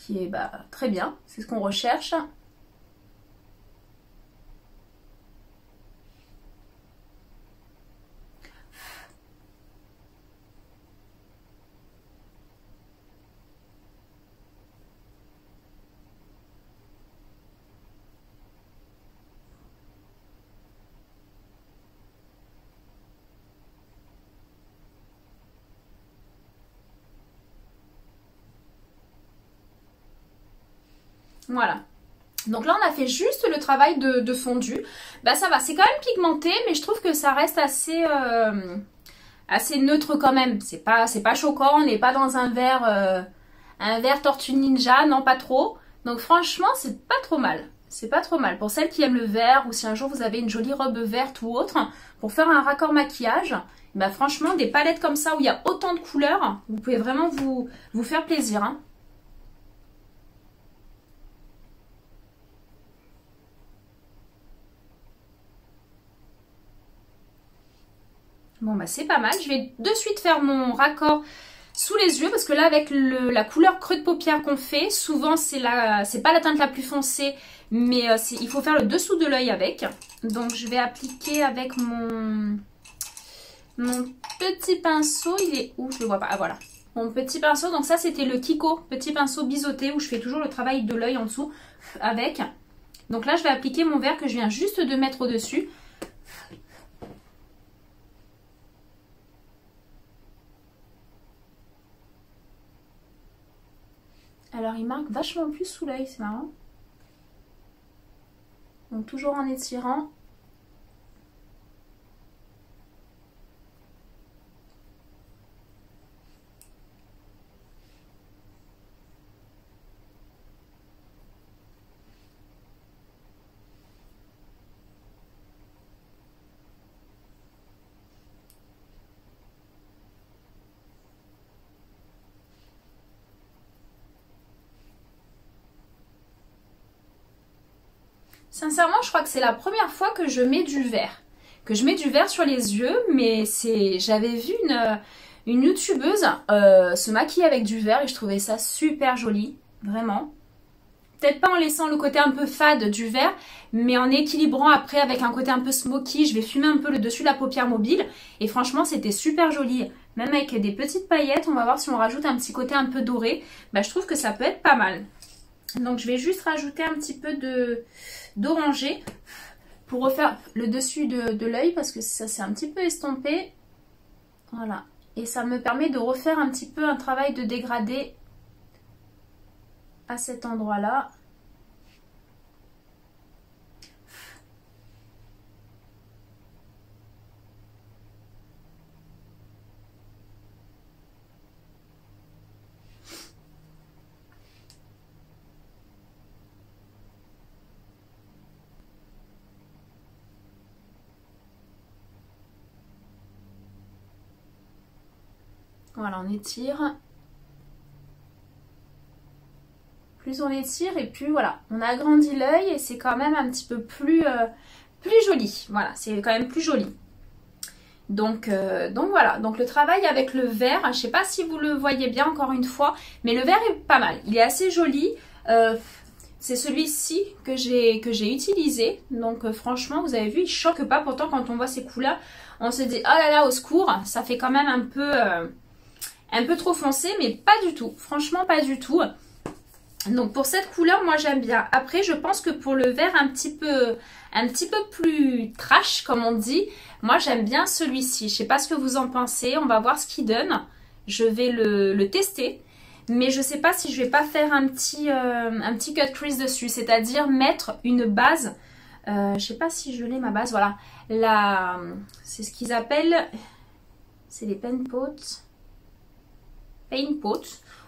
qui est très bien, c'est ce qu'on recherche. Voilà. Donc là, on a fait juste le travail de fondu. Ça va, c'est quand même pigmenté, mais je trouve que ça reste assez, assez neutre quand même. C'est pas choquant, on n'est pas dans un vert Tortue Ninja, non pas trop. Donc franchement, c'est pas trop mal. C'est pas trop mal. Pour celles qui aiment le vert, ou si un jour vous avez une jolie robe verte ou autre, pour faire un raccord maquillage, franchement, des palettes comme ça où il y a autant de couleurs, vous pouvez vraiment vous faire plaisir, hein. Bon c'est pas mal, je vais de suite faire mon raccord sous les yeux parce que là avec la couleur creux de paupière qu'on fait, souvent c'est pas la teinte la plus foncée, mais il faut faire le dessous de l'œil avec. Donc je vais appliquer avec mon petit pinceau, il est où? Je le vois pas, ah voilà. Mon petit pinceau, donc ça c'était le Kiko, petit pinceau biseauté où je fais toujours le travail de l'œil en dessous avec. Donc là je vais appliquer mon vert que je viens juste de mettre au-dessus. Alors il marque vachement plus sous l'œil, c'est marrant. Donc toujours en étirant. Sincèrement, je crois que c'est la première fois que je mets du vert. Que je mets du vert sur les yeux, mais j'avais vu une youtubeuse se maquiller avec du vert et je trouvais ça super joli, vraiment. Peut-être pas en laissant le côté un peu fade du vert, mais en équilibrant après avec un côté un peu smoky. Je vais fumer un peu le dessus de la paupière mobile et franchement c'était super joli. Même avec des petites paillettes, on va voir si on rajoute un petit côté un peu doré. Je trouve que ça peut être pas mal. Donc je vais juste rajouter un petit peu d'orangé pour refaire le dessus de l'œil parce que ça c'est un petit peu estompé. Voilà. Et ça me permet de refaire un petit peu un travail de dégradé à cet endroit-là. Voilà, on étire. Plus on étire et plus voilà, on agrandit l'œil et c'est quand même un petit peu plus joli. Voilà, c'est quand même plus joli. Donc voilà, donc le travail avec le vert, je ne sais pas si vous le voyez bien encore une fois, mais le vert est pas mal, il est assez joli. C'est celui-ci que j'ai utilisé, donc franchement vous avez vu, il choque pas. Pourtant quand on voit ces couleurs, on se dit oh là là au secours, ça fait quand même un peu trop foncé, mais pas du tout, franchement pas du tout. Donc pour cette couleur, moi j'aime bien. Après, je pense que pour le vert un petit peu plus trash, comme on dit, moi j'aime bien celui-ci. Je sais pas ce que vous en pensez, on va voir ce qu'il donne. Je vais le tester, mais je sais pas si je vais pas faire un petit cut crease dessus, c'est-à-dire mettre une base. Je sais pas si je l'ai ma base, voilà. C'est ce qu'ils appellent, c'est les paint pots.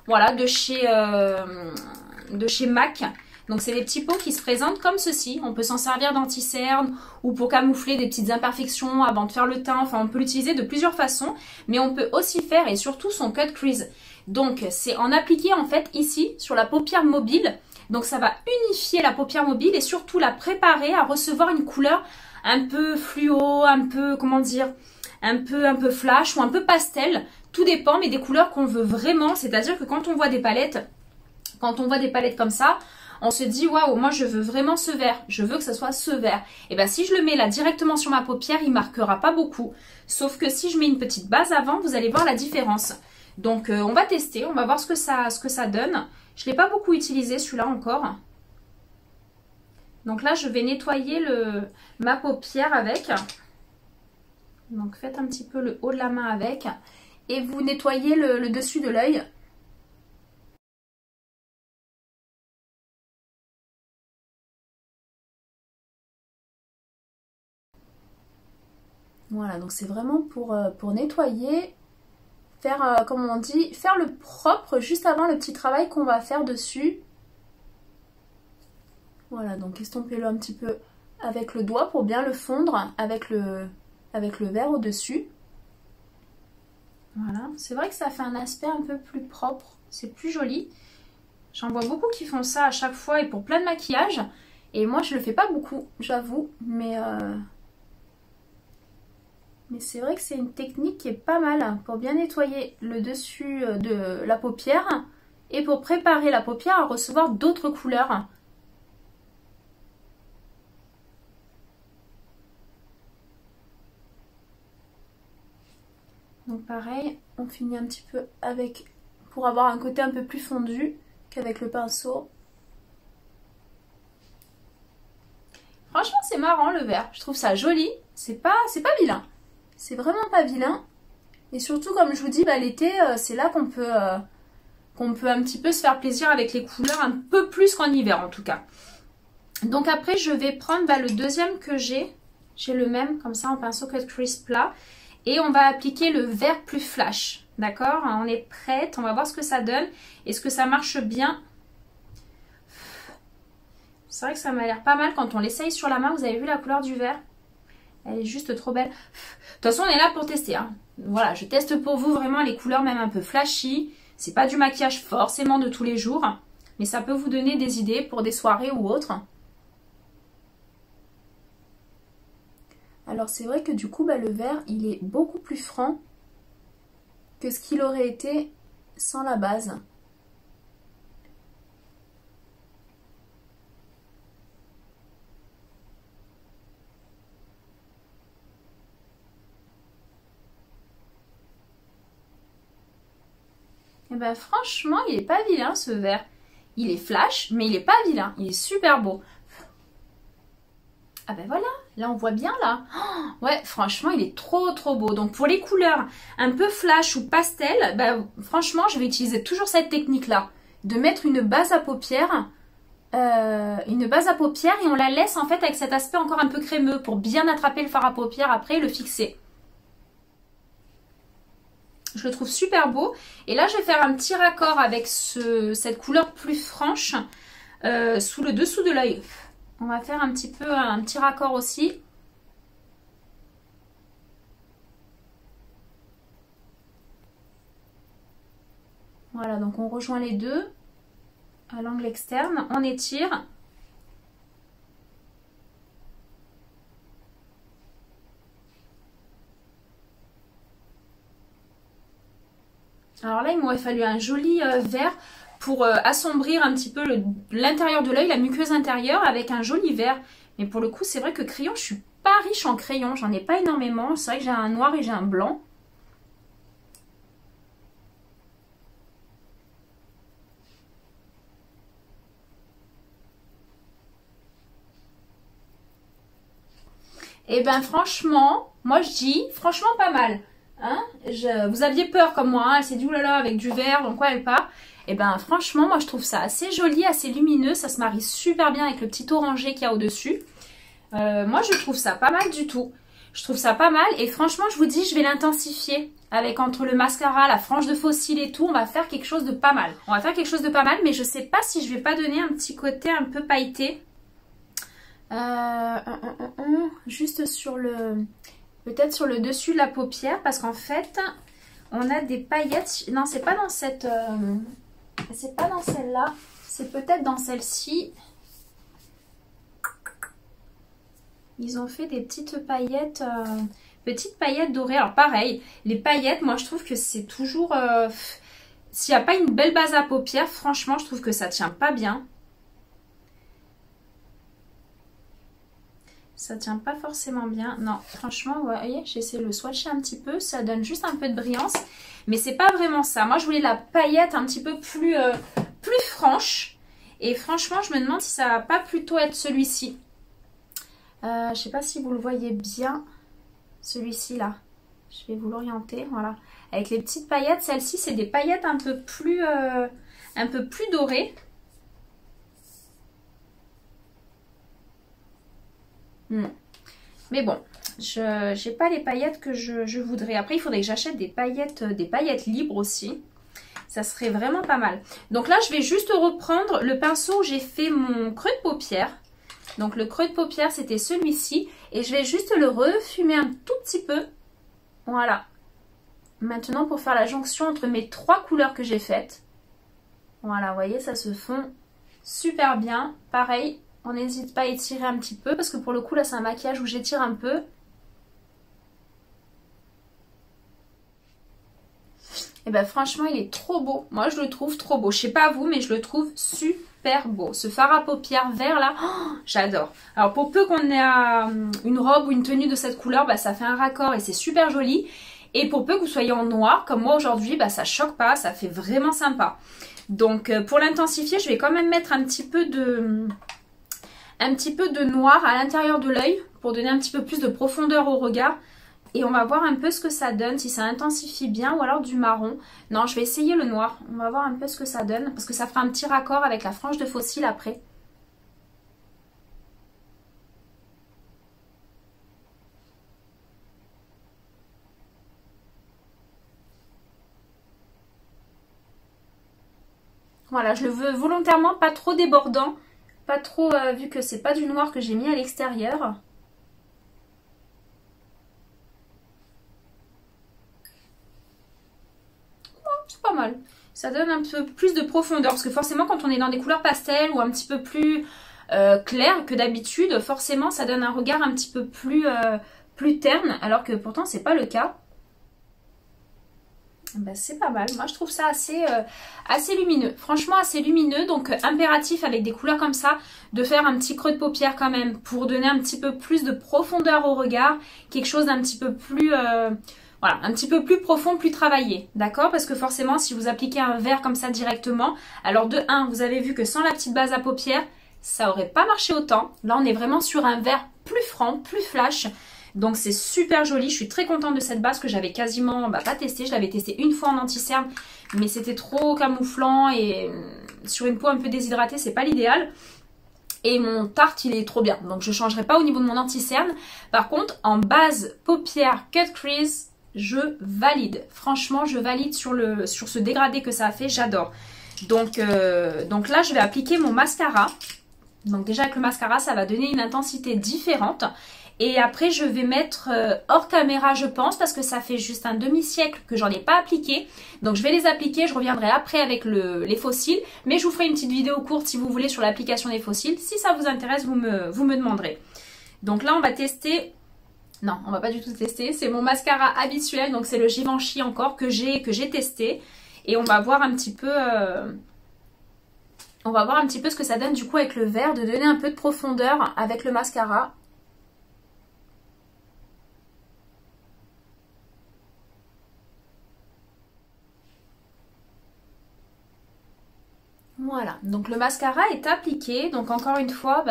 Voilà, de chez MAC. Donc c'est des petits pots qui se présentent comme ceci. On peut s'en servir d'anti-cerne ou pour camoufler des petites imperfections avant de faire le teint. Enfin, on peut l'utiliser de plusieurs façons. Mais on peut aussi faire, et surtout, son cut crease. Donc c'est en appliquer en fait ici sur la paupière mobile. Donc ça va unifier la paupière mobile et surtout la préparer à recevoir une couleur un peu fluo, un peu, comment dire, un peu flash ou un peu pastel. Tout dépend, mais des couleurs qu'on veut vraiment. C'est-à-dire que quand on voit des palettes Quand on voit des palettes comme ça, on se dit waouh, moi je veux vraiment ce vert, je veux que ce soit ce vert. Et bien si je le mets là directement sur ma paupière, il marquera pas beaucoup. Sauf que si je mets une petite base avant, vous allez voir la différence. Donc on va tester, on va voir ce que ça donne. Je ne l'ai pas beaucoup utilisé celui-là encore. Donc là je vais nettoyer ma paupière avec. Donc faites un petit peu le haut de la main avec. Et vous nettoyez le dessus de l'œil. Voilà, donc c'est vraiment pour nettoyer, faire, comme on dit, faire le propre juste avant le petit travail qu'on va faire dessus. Voilà, donc estompez-le un petit peu avec le doigt pour bien le fondre avec le verre au-dessus. Voilà, c'est vrai que ça fait un aspect un peu plus propre, c'est plus joli. J'en vois beaucoup qui font ça à chaque fois et pour plein de maquillage. Et moi, je le fais pas beaucoup, j'avoue, mais c'est vrai que c'est une technique qui est pas mal pour bien nettoyer le dessus de la paupière et pour préparer la paupière à recevoir d'autres couleurs. Donc pareil, on finit un petit peu avec, pour avoir un côté un peu plus fondu qu'avec le pinceau. Franchement c'est marrant le vert, je trouve ça joli, c'est pas vilain. C'est vraiment pas vilain. Et surtout, comme je vous dis, bah, l'été, c'est là qu'on peut un petit peu se faire plaisir avec les couleurs, un peu plus qu'en hiver en tout cas. Donc après, je vais prendre le deuxième que j'ai. J'ai le même, comme ça, en pinceau cut crease plat. Et on va appliquer le vert plus flash. D'accord? On est prête, on va voir ce que ça donne. Est-ce que ça marche bien? C'est vrai que ça m'a l'air pas mal quand on l'essaye sur la main. Vous avez vu la couleur du vert? Elle est juste trop belle. De toute façon, on est là pour tester. Hein. Voilà, je teste pour vous vraiment les couleurs même un peu flashy. C'est pas du maquillage forcément de tous les jours. Mais ça peut vous donner des idées pour des soirées ou autres. Alors c'est vrai que du coup, le vert, il est beaucoup plus franc que ce qu'il aurait été sans la base. Et ben franchement, il est pas vilain ce vert. Il est flash, mais il est pas vilain. Il est super beau. Ah ben voilà, là on voit bien là. Oh, ouais, franchement, il est trop beau. Donc pour les couleurs un peu flash ou pastel, franchement, je vais utiliser toujours cette technique-là. De mettre une base à paupières. Et on la laisse en fait avec cet aspect encore un peu crémeux pour bien attraper le fard à paupières après et le fixer. Je le trouve super beau. Et là, je vais faire un petit raccord avec cette couleur plus franche sous le dessous de l'œil. On va faire un petit raccord aussi. Voilà, donc on rejoint les deux à l'angle externe. On étire. Alors là, il m'aurait fallu un joli vert pour assombrir un petit peu l'intérieur de l'œil, la muqueuse intérieure avec un joli vert. Mais pour le coup, c'est vrai que crayon, je suis pas riche en crayon, j'en ai pas énormément. C'est vrai que j'ai un noir et j'ai un blanc. Et ben franchement, moi je dis, franchement pas mal. Hein, vous aviez peur comme moi, hein, elle s'est dit oulala avec du vert, donc quoi elle part. Et ben franchement, moi je trouve ça assez joli, assez lumineux, ça se marie super bien avec le petit orangé qu'il y a au-dessus. Moi je trouve ça pas mal du tout. Je trouve ça pas mal et franchement je vous dis, je vais l'intensifier. Avec entre le mascara, la frange de faux cils et tout, on va faire quelque chose de pas mal. On va faire quelque chose de pas mal, mais je sais pas si je vais pas donner un petit côté un peu pailleté. Juste sur peut-être sur le dessus de la paupière parce qu'en fait on a des paillettes. Non, c'est pas dans cette c'est pas dans celle-là, c'est peut-être dans celle-ci. Ils ont fait des petites paillettes dorées. Alors pareil, les paillettes, moi je trouve que c'est toujours s'il n'y a pas une belle base à paupières, franchement, je trouve que ça tient pas bien. Ça tient pas forcément bien. Non, franchement, vous voyez, j'essaie de le swatcher un petit peu. Ça donne juste un peu de brillance. Mais c'est pas vraiment ça. Moi, je voulais la paillette un petit peu plus franche. Et franchement, je me demande si ça va pas plutôt être celui-ci. Je sais pas si vous le voyez bien. Celui-ci, là. Je vais vous l'orienter, voilà. Avec les petites paillettes. Celle-ci, c'est des paillettes un peu plus dorées. Mais bon, je n'ai pas les paillettes que je voudrais. Après, il faudrait que j'achète des paillettes libres aussi. Ça serait vraiment pas mal. Donc là, je vais juste reprendre le pinceau où j'ai fait mon creux de paupière. Donc le creux de paupière, c'était celui-ci. Et je vais juste le refumer un tout petit peu. Voilà. Maintenant, pour faire la jonction entre mes trois couleurs que j'ai faites. Voilà, vous voyez, ça se fond super bien. Pareil. On n'hésite pas à étirer un petit peu parce que pour le coup là c'est un maquillage où j'étire un peu. Et ben franchement il est trop beau. Moi je le trouve trop beau. Je sais pas vous mais je le trouve super beau. Ce fard à paupières vert là, oh, j'adore. Alors pour peu qu'on ait une robe ou une tenue de cette couleur, bah, ça fait un raccord et c'est super joli. Et pour peu que vous soyez en noir comme moi aujourd'hui, bah, ça choque pas, ça fait vraiment sympa. Donc pour l'intensifier je vais quand même mettre un petit peu de noir à l'intérieur de l'œil pour donner un petit peu plus de profondeur au regard. Et on va voir un peu ce que ça donne, si ça intensifie bien ou alors du marron. Non, je vais essayer le noir. On va voir un peu ce que ça donne parce que ça fera un petit raccord avec la frange de faux cils après. Voilà, je le veux volontairement pas trop débordant. Pas trop, vu que c'est pas du noir que j'ai mis à l'extérieur. C'est pas mal. Ça donne un peu plus de profondeur. Parce que forcément, quand on est dans des couleurs pastel ou un petit peu plus claires que d'habitude, forcément, ça donne un regard un petit peu plus terne. Alors que pourtant, c'est pas le cas. Ben, c'est pas mal. Moi, je trouve ça assez lumineux. Franchement, assez lumineux. Donc, impératif avec des couleurs comme ça, de faire un petit creux de paupière quand même pour donner un petit peu plus de profondeur au regard. Quelque chose d'un petit peu plus... voilà, un petit peu plus profond, plus travaillé. D'accord? Parce que forcément, si vous appliquez un vert comme ça directement, alors de 1, vous avez vu que sans la petite base à paupières, ça aurait pas marché autant. Là, on est vraiment sur un vert plus franc, plus flash. Donc c'est super joli, je suis très contente de cette base que j'avais quasiment pas testée. Je l'avais testée une fois en anti-cerne, mais c'était trop camouflant et sur une peau un peu déshydratée, c'est pas l'idéal. Et mon Tarte, il est trop bien, donc je ne changerai pas au niveau de mon anti-cerne. Par contre, en base paupières cut crease, je valide. Franchement, je valide sur ce dégradé que ça a fait, j'adore. Donc là, je vais appliquer mon mascara. Donc déjà avec le mascara, ça va donner une intensité différente. Et après, je vais mettre hors caméra, je pense, parce que ça fait juste un demi-siècle que j'en ai pas appliqué. Donc, je vais les appliquer. Je reviendrai après avec les faux cils. Mais je vous ferai une petite vidéo courte, si vous voulez, sur l'application des faux cils. Si ça vous intéresse, vous me demanderez. Donc là, on va tester... Non, on va pas du tout tester. C'est mon mascara habituel. Donc, c'est le Givenchy encore que j'ai testé. Et on va voir un petit peu... On va voir un petit peu ce que ça donne du coup avec le vert, de donner un peu de profondeur avec le mascara. Voilà, donc le mascara est appliqué, donc encore une fois,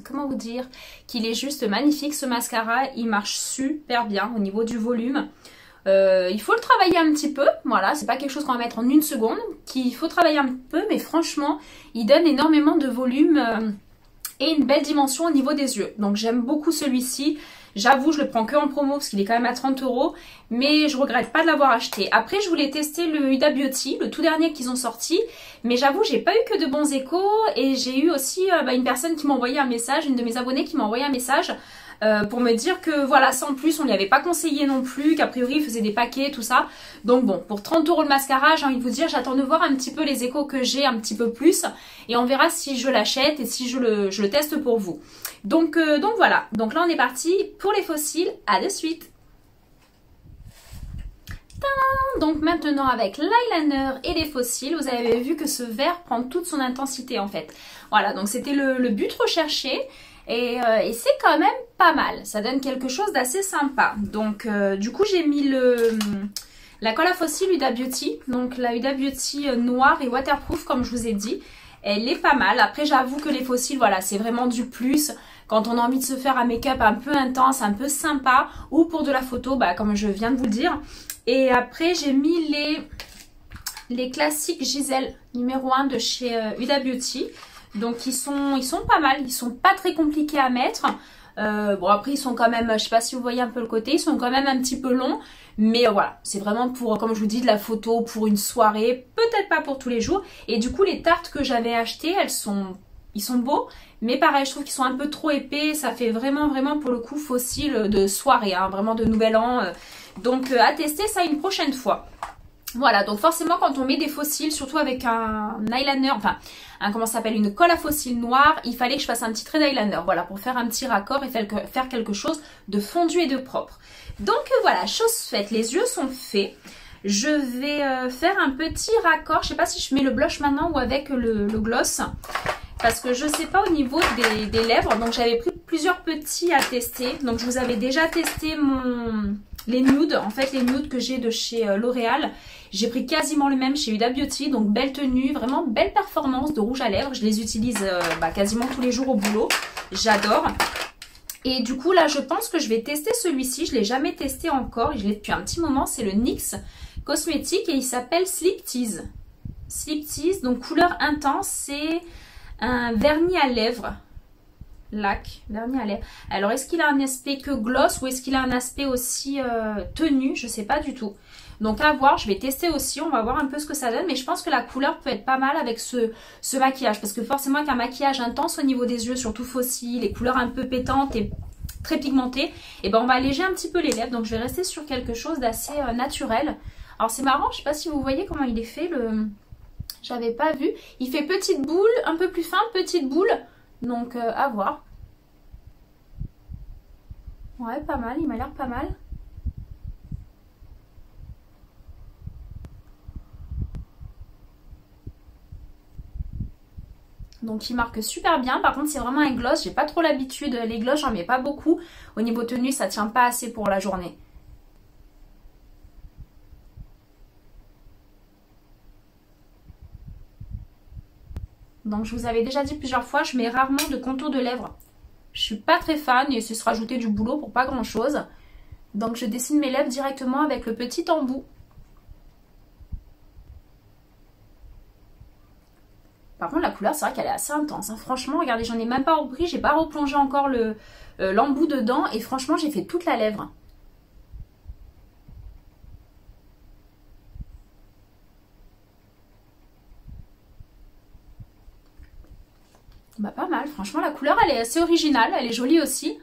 comment vous dire qu'il est juste magnifique ce mascara, il marche super bien au niveau du volume. Il faut le travailler un petit peu, voilà, c'est pas quelque chose qu'on va mettre en une seconde, qu'il faut travailler un peu, mais franchement, il donne énormément de volume et une belle dimension au niveau des yeux. Donc j'aime beaucoup celui-ci. J'avoue, je le prends que en promo parce qu'il est quand même à 30 €, mais je regrette pas de l'avoir acheté. Après, je voulais tester le Huda Beauty, le tout dernier qu'ils ont sorti, mais j'avoue, j'ai pas eu que de bons échos et j'ai eu aussi une personne qui m'a envoyé un message, une de mes abonnées qui m'a envoyé un message pour me dire que voilà, sans plus, on lui avait pas conseillé non plus, qu'a priori il faisait des paquets, tout ça. Donc bon, pour 30 € le mascara, j'ai envie de vous dire, j'attends de voir un petit peu les échos que j'ai un petit peu plus et on verra si je l'achète et si je le teste pour vous. Donc voilà, donc là on est parti pour les faux cils, à de suite. Donc maintenant avec l'eyeliner et les faux cils, vous avez vu que ce vert prend toute son intensité en fait. Voilà, donc c'était le but recherché et c'est quand même pas mal. Ça donne quelque chose d'assez sympa. Donc du coup j'ai mis la colle à faux cils Huda Beauty. Donc la Huda Beauty noire et waterproof comme je vous ai dit. Elle est pas mal. Après j'avoue que les faux cils, voilà, c'est vraiment du plus. Quand on a envie de se faire un make-up un peu intense, un peu sympa, ou pour de la photo, bah, comme je viens de vous le dire. Et après, j'ai mis les classiques Giselle numéro 1 de chez Huda Beauty. Donc, ils sont pas mal. Ils sont pas très compliqués à mettre. Bon, après, ils sont quand même, je sais pas si vous voyez un peu le côté, ils sont quand même un petit peu longs. Mais voilà, c'est vraiment pour, comme je vous dis, de la photo, pour une soirée. Peut-être pas pour tous les jours. Et du coup, les tartes que j'avais achetées, ils sont beaux. Mais pareil, je trouve qu'ils sont un peu trop épais. Ça fait vraiment pour le coup faux cils de soirée, hein, vraiment de nouvel an. Donc à tester ça une prochaine fois. Voilà, donc forcément quand on met des faux cils, surtout avec un eyeliner, enfin, comment ça s'appelle, une colle à faux cils noire, il fallait que je fasse un petit trait d'eyeliner. Voilà, pour faire un petit raccord et faire quelque chose de fondu et de propre. Donc voilà, chose faite, les yeux sont faits. Je vais faire un petit raccord. Je sais pas si je mets le blush maintenant ou avec le gloss. Parce que je sais pas au niveau des lèvres. Donc j'avais pris plusieurs petits à tester. Donc je vous avais déjà testé les nudes. En fait les nudes que j'ai de chez L'Oréal. J'ai pris quasiment le même chez Huda Beauty. Donc belle tenue, vraiment belle performance de rouge à lèvres. Je les utilise quasiment tous les jours au boulot. J'adore. Et du coup là je pense que je vais tester celui-ci. Je ne l'ai jamais testé encore. Je l'ai depuis un petit moment. C'est le NYX Cosmétique et il s'appelle Sleep Tease. Sleep Tease, donc couleur intense, c'est un vernis à lèvres. Vernis à lèvres. Alors est-ce qu'il a un aspect que gloss ou est-ce qu'il a un aspect aussi tenue? Je ne sais pas du tout. Donc à voir, je vais tester aussi, on va voir un peu ce que ça donne. Mais je pense que la couleur peut être pas mal avec ce maquillage. Parce que forcément avec un maquillage intense au niveau des yeux, surtout faux cils, les couleurs un peu pétantes et très pigmentées, et ben on va alléger un petit peu les lèvres. Donc je vais rester sur quelque chose d'assez naturel. Alors c'est marrant, je ne sais pas si vous voyez comment il est fait, j'avais pas vu. Il fait petite boule, un peu plus fin, petite boule. Donc à voir. Ouais, pas mal, il m'a l'air pas mal. Donc il marque super bien. Par contre c'est vraiment un gloss, j'ai pas trop l'habitude. Les gloss j'en mets pas beaucoup. Au niveau tenue ça tient pas assez pour la journée. Donc je vous avais déjà dit plusieurs fois, je mets rarement de contour de lèvres. Je suis pas très fan et c'est se rajouter du boulot pour pas grand chose. Donc je dessine mes lèvres directement avec le petit embout. Par contre la couleur c'est vrai qu'elle est assez intense. Hein. Franchement regardez, j'en ai même pas repris, j'ai pas replongé encore l'embout dedans et franchement j'ai fait toute la lèvre. Bah pas mal, franchement la couleur elle est assez originale, elle est jolie aussi.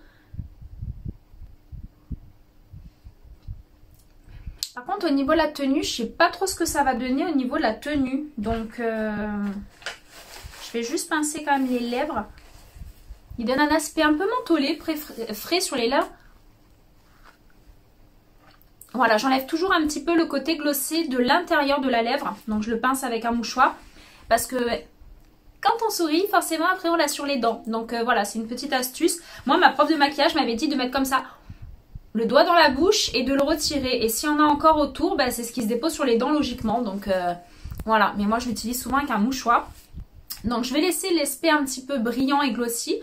Par contre au niveau de la tenue, je sais pas trop ce que ça va donner au niveau de la tenue. Donc je vais juste pincer quand même les lèvres. Il donne un aspect un peu mentholé, frais sur les lèvres. Voilà, j'enlève toujours un petit peu le côté glossé de l'intérieur de la lèvre. Donc je le pince avec un mouchoir. Parce que quand on sourit, forcément après on l'a sur les dents. Donc voilà, c'est une petite astuce. Moi, ma prof de maquillage m'avait dit de mettre comme ça le doigt dans la bouche et de le retirer. Et s'il y en a encore autour, bah, c'est ce qui se dépose sur les dents logiquement. Donc voilà, mais moi je l'utilise souvent avec un mouchoir. Donc je vais laisser l'aspect un petit peu brillant et glossy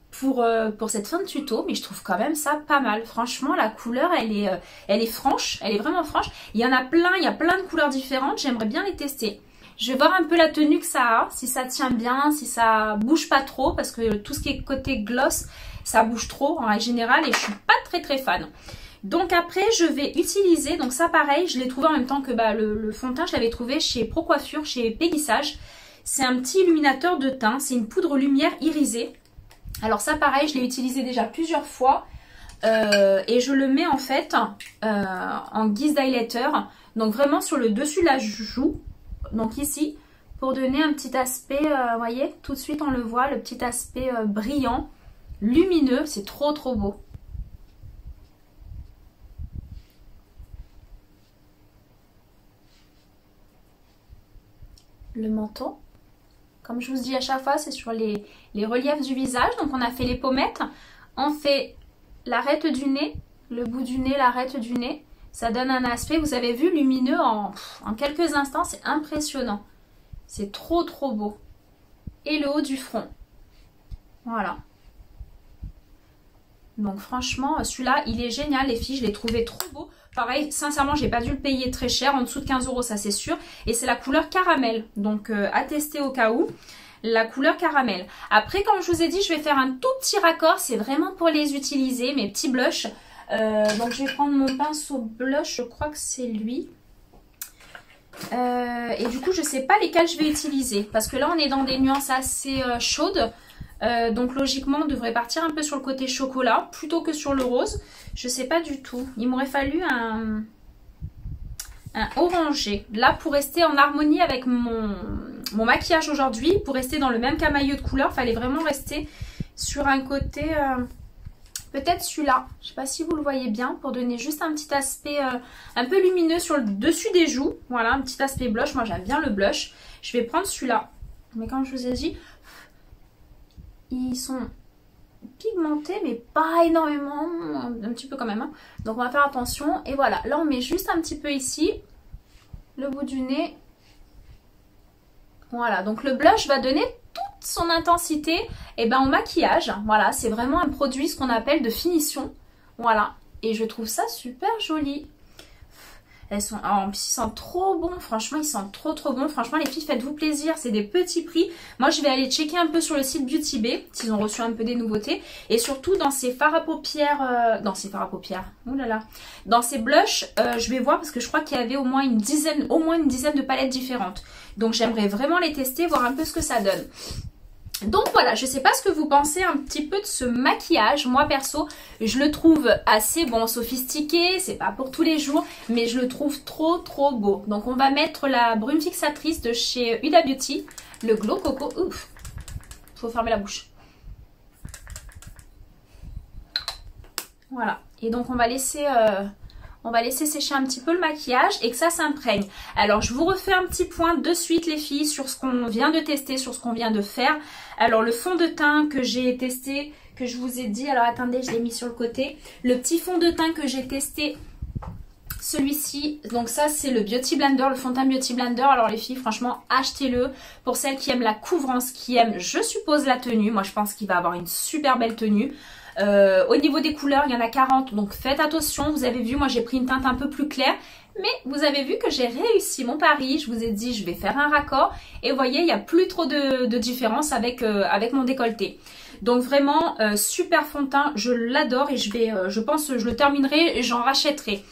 pour cette fin de tuto. Mais je trouve quand même ça pas mal. Franchement, la couleur, elle est franche. Elle est vraiment franche. Il y en a plein, il y a plein de couleurs différentes. J'aimerais bien les tester. Je vais voir un peu la tenue que ça a, si ça tient bien, si ça bouge pas trop, parce que tout ce qui est côté gloss, ça bouge trop en général et je suis pas très fan. Donc après, je vais utiliser, donc ça pareil, je l'ai trouvé en même temps que le fond de teint, je l'avais trouvé chez Pro Coiffure, chez Peggy Sage. C'est un petit illuminateur de teint, c'est une poudre lumière irisée. Alors ça pareil, je l'ai utilisé déjà plusieurs fois et je le mets en fait en guise d'highlighter, donc vraiment sur le dessus de la joue. Donc ici, pour donner un petit aspect, vous voyez, tout de suite on le voit, le petit aspect brillant, lumineux, c'est trop beau. le menton. Comme je vous dis à chaque fois, c'est sur les reliefs du visage. Donc on a fait les pommettes, on fait l'arête du nez, le bout du nez, l'arête du nez. Ça donne un aspect, vous avez vu, lumineux en quelques instants, c'est impressionnant. C'est trop trop beau. Et le haut du front. Voilà. Donc franchement, celui-là, il est génial les filles, je l'ai trouvé trop beau. Pareil, sincèrement, j'ai pas dû le payer très cher, en dessous de 15 €, ça c'est sûr. Et c'est la couleur caramel, donc à tester au cas où. La couleur caramel. Après, comme je vous ai dit, je vais faire un tout petit raccord, c'est vraiment pour les utiliser, mes petits blushs. Donc je vais prendre mon pinceau blush, je crois que c'est lui. Et du coup, je sais pas lesquels je vais utiliser, parce que là, on est dans des nuances assez chaudes. Donc logiquement on devrait partir un peu sur le côté chocolat plutôt que sur le rose. Je sais pas du tout. Il m'aurait fallu un orangé. Là pour rester en harmonie avec mon maquillage aujourd'hui, pour rester dans le même camailleux de couleur, il fallait vraiment rester sur un côté peut-être celui-là. Je sais pas si vous le voyez bien, pour donner juste un petit aspect un peu lumineux sur le dessus des joues. Voilà, un petit aspect blush. Moi j'aime bien le blush. Je vais prendre celui-là. Mais comme je vous ai dit, ils sont pigmentés, mais pas énormément, un petit peu quand même. Hein. Donc on va faire attention. Et voilà, là on met juste un petit peu ici, le bout du nez. Voilà, donc le blush va donner toute son intensité au maquillage. Voilà, c'est vraiment un produit, ce qu'on appelle de finition. Voilà, et je trouve ça super joli. Elles sont, en plus ils sentent trop bon, franchement ils sentent trop bon. Franchement les filles, faites-vous plaisir, c'est des petits prix. Moi je vais aller checker un peu sur le site Beauty Bay, s'ils ont reçu un peu des nouveautés. Et surtout dans ces fards à paupières, dans ces blushs, je vais voir parce que je crois qu'il y avait au moins une dizaine de palettes différentes. Donc j'aimerais vraiment les tester, voir un peu ce que ça donne. Donc voilà, je sais pas ce que vous pensez un petit peu de ce maquillage. Moi perso, je le trouve assez bon, sophistiqué, c'est pas pour tous les jours, mais je le trouve trop beau. Donc on va mettre la brume fixatrice de chez Huda Beauty, le Glow Coco. Ouf, faut fermer la bouche. Voilà, et donc on va laisser sécher un petit peu le maquillage et que ça s'imprègne. Alors je vous refais un petit point de suite les filles sur ce qu'on vient de tester, sur ce qu'on vient de faire. Alors le fond de teint que j'ai testé, que je vous ai dit, alors attendez, je l'ai mis sur le côté. Le petit fond de teint que j'ai testé, celui-ci, donc ça c'est le Beauty Blender, le fond de teint Beauty Blender. Alors les filles, franchement achetez-le pour celles qui aiment la couvrance, qui aiment je suppose la tenue. Moi je pense qu'il va avoir une super belle tenue. Au niveau des couleurs, il y en a 40, donc faites attention. Vous avez vu, moi j'ai pris une teinte un peu plus claire, mais vous avez vu que j'ai réussi mon pari. Je vous ai dit, je vais faire un raccord, et vous voyez, il n'y a plus trop de différence avec mon décolleté. Donc vraiment, super fond de teint, je l'adore, et je pense je le terminerai et j'en rachèterai.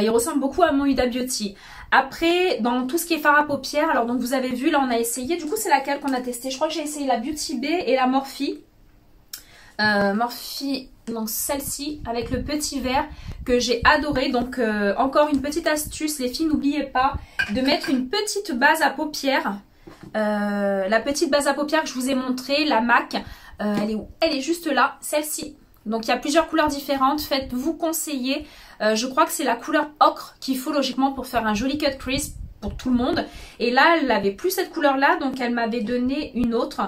Il ressemble beaucoup à mon Huda Beauty. Après, dans tout ce qui est fard à paupières, alors donc vous avez vu, là on a essayé, du coup c'est laquelle qu'on a testé? Je crois que j'ai essayé la Beauty Bay et la Morphe. Morphe, donc celle-ci avec le petit verre que j'ai adoré. Donc encore une petite astuce les filles, n'oubliez pas de mettre une petite base à paupières. La petite base à paupières que je vous ai montré, la MAC, elle est où? Elle est juste là, celle-ci. Donc il y a plusieurs couleurs différentes, faites-vous conseiller. Je crois que c'est la couleur ocre qu'il faut logiquement pour faire un joli cut crease pour tout le monde. Et là elle n'avait plus cette couleur là, donc elle m'avait donné une autre.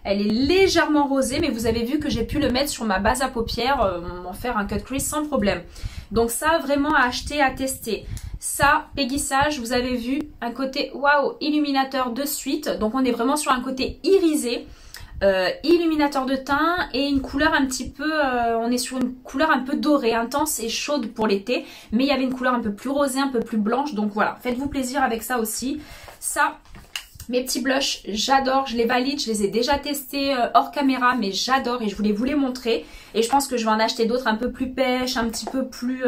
Elle est légèrement rosée, mais vous avez vu que j'ai pu le mettre sur ma base à paupières, en faire un cut crease sans problème. Donc ça, vraiment à acheter, à tester. Ça, Peggy Sage, vous avez vu, un côté waouh, illuminateur de suite. Donc on est vraiment sur un côté irisé, illuminateur de teint et une couleur un petit peu, on est sur une couleur un peu dorée, intense et chaude pour l'été. Mais il y avait une couleur un peu plus rosée, un peu plus blanche. Donc voilà, faites-vous plaisir avec ça aussi. Ça... Mes petits blushs, j'adore, je les valide, je les ai déjà testés hors caméra, mais j'adore et je voulais vous les montrer. Et je pense que je vais en acheter d'autres un peu plus pêche, un petit peu plus...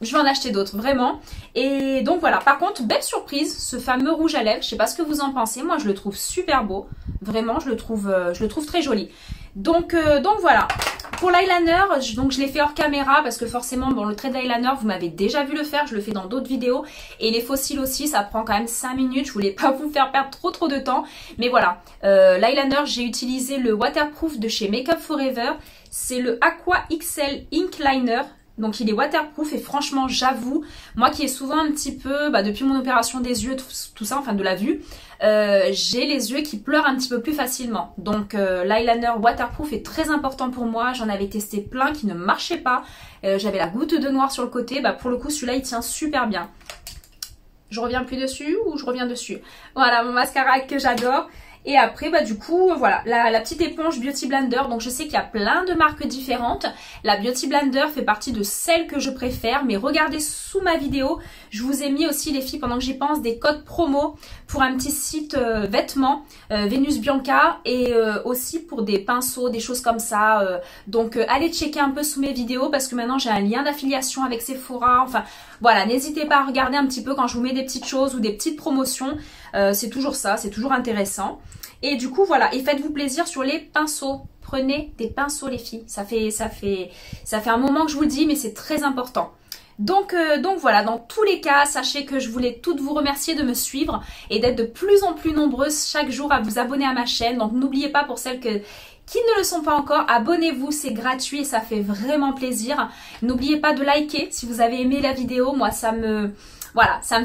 je vais en acheter d'autres, vraiment. Et donc voilà, par contre, belle surprise, ce fameux rouge à lèvres, je sais pas ce que vous en pensez, moi je le trouve super beau. Vraiment, je le trouve très joli. Donc voilà. Pour l'eyeliner, donc je l'ai fait hors caméra parce que forcément, bon, le trait d'eyeliner, vous m'avez déjà vu le faire, je le fais dans d'autres vidéos. Et les faux cils aussi, ça prend quand même 5 minutes, je voulais pas vous faire perdre trop de temps. Mais voilà, l'eyeliner, j'ai utilisé le waterproof de chez Make Up For Ever. C'est le Aqua XL Ink Liner. Donc il est waterproof et franchement j'avoue, moi qui ai souvent un petit peu, depuis mon opération des yeux, tout ça, enfin de la vue, j'ai les yeux qui pleurent un petit peu plus facilement. Donc l'eyeliner waterproof est très important pour moi, j'en avais testé plein qui ne marchaient pas. J'avais la goutte de noir sur le côté, pour le coup celui-là il tient super bien. Je reviens plus dessus ou je reviens dessus? Voilà mon mascara que j'adore. Et après, du coup, voilà, la petite éponge Beauty Blender. Donc, je sais qu'il y a plein de marques différentes. La Beauty Blender fait partie de celles que je préfère. Mais regardez sous ma vidéo, je vous ai mis aussi, les filles, pendant que j'y pense, des codes promo pour un petit site vêtements, Venus Bianca. Et aussi pour des pinceaux, des choses comme ça. Donc, allez checker un peu sous mes vidéos parce que maintenant, j'ai un lien d'affiliation avec Sephora. Enfin, voilà, n'hésitez pas à regarder un petit peu quand je vous mets des petites choses ou des petites promotions. C'est toujours ça, c'est toujours intéressant. Et du coup, voilà, et faites-vous plaisir sur les pinceaux. Prenez des pinceaux, les filles. Ça fait un moment que je vous le dis, mais c'est très important. Donc voilà, dans tous les cas, sachez que je voulais toutes vous remercier de me suivre et d'être de plus en plus nombreuses chaque jour à vous abonner à ma chaîne. Donc n'oubliez pas, pour celles qui ne le sont pas encore, abonnez-vous, c'est gratuit et ça fait vraiment plaisir. N'oubliez pas de liker si vous avez aimé la vidéo. Moi, ça me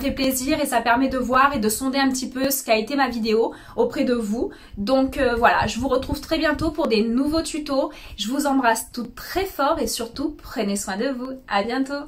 fait plaisir et ça permet de voir et de sonder un petit peu ce qu'a été ma vidéo auprès de vous. Donc voilà, je vous retrouve très bientôt pour des nouveaux tutos. Je vous embrasse toutes très fort et surtout, prenez soin de vous. À bientôt.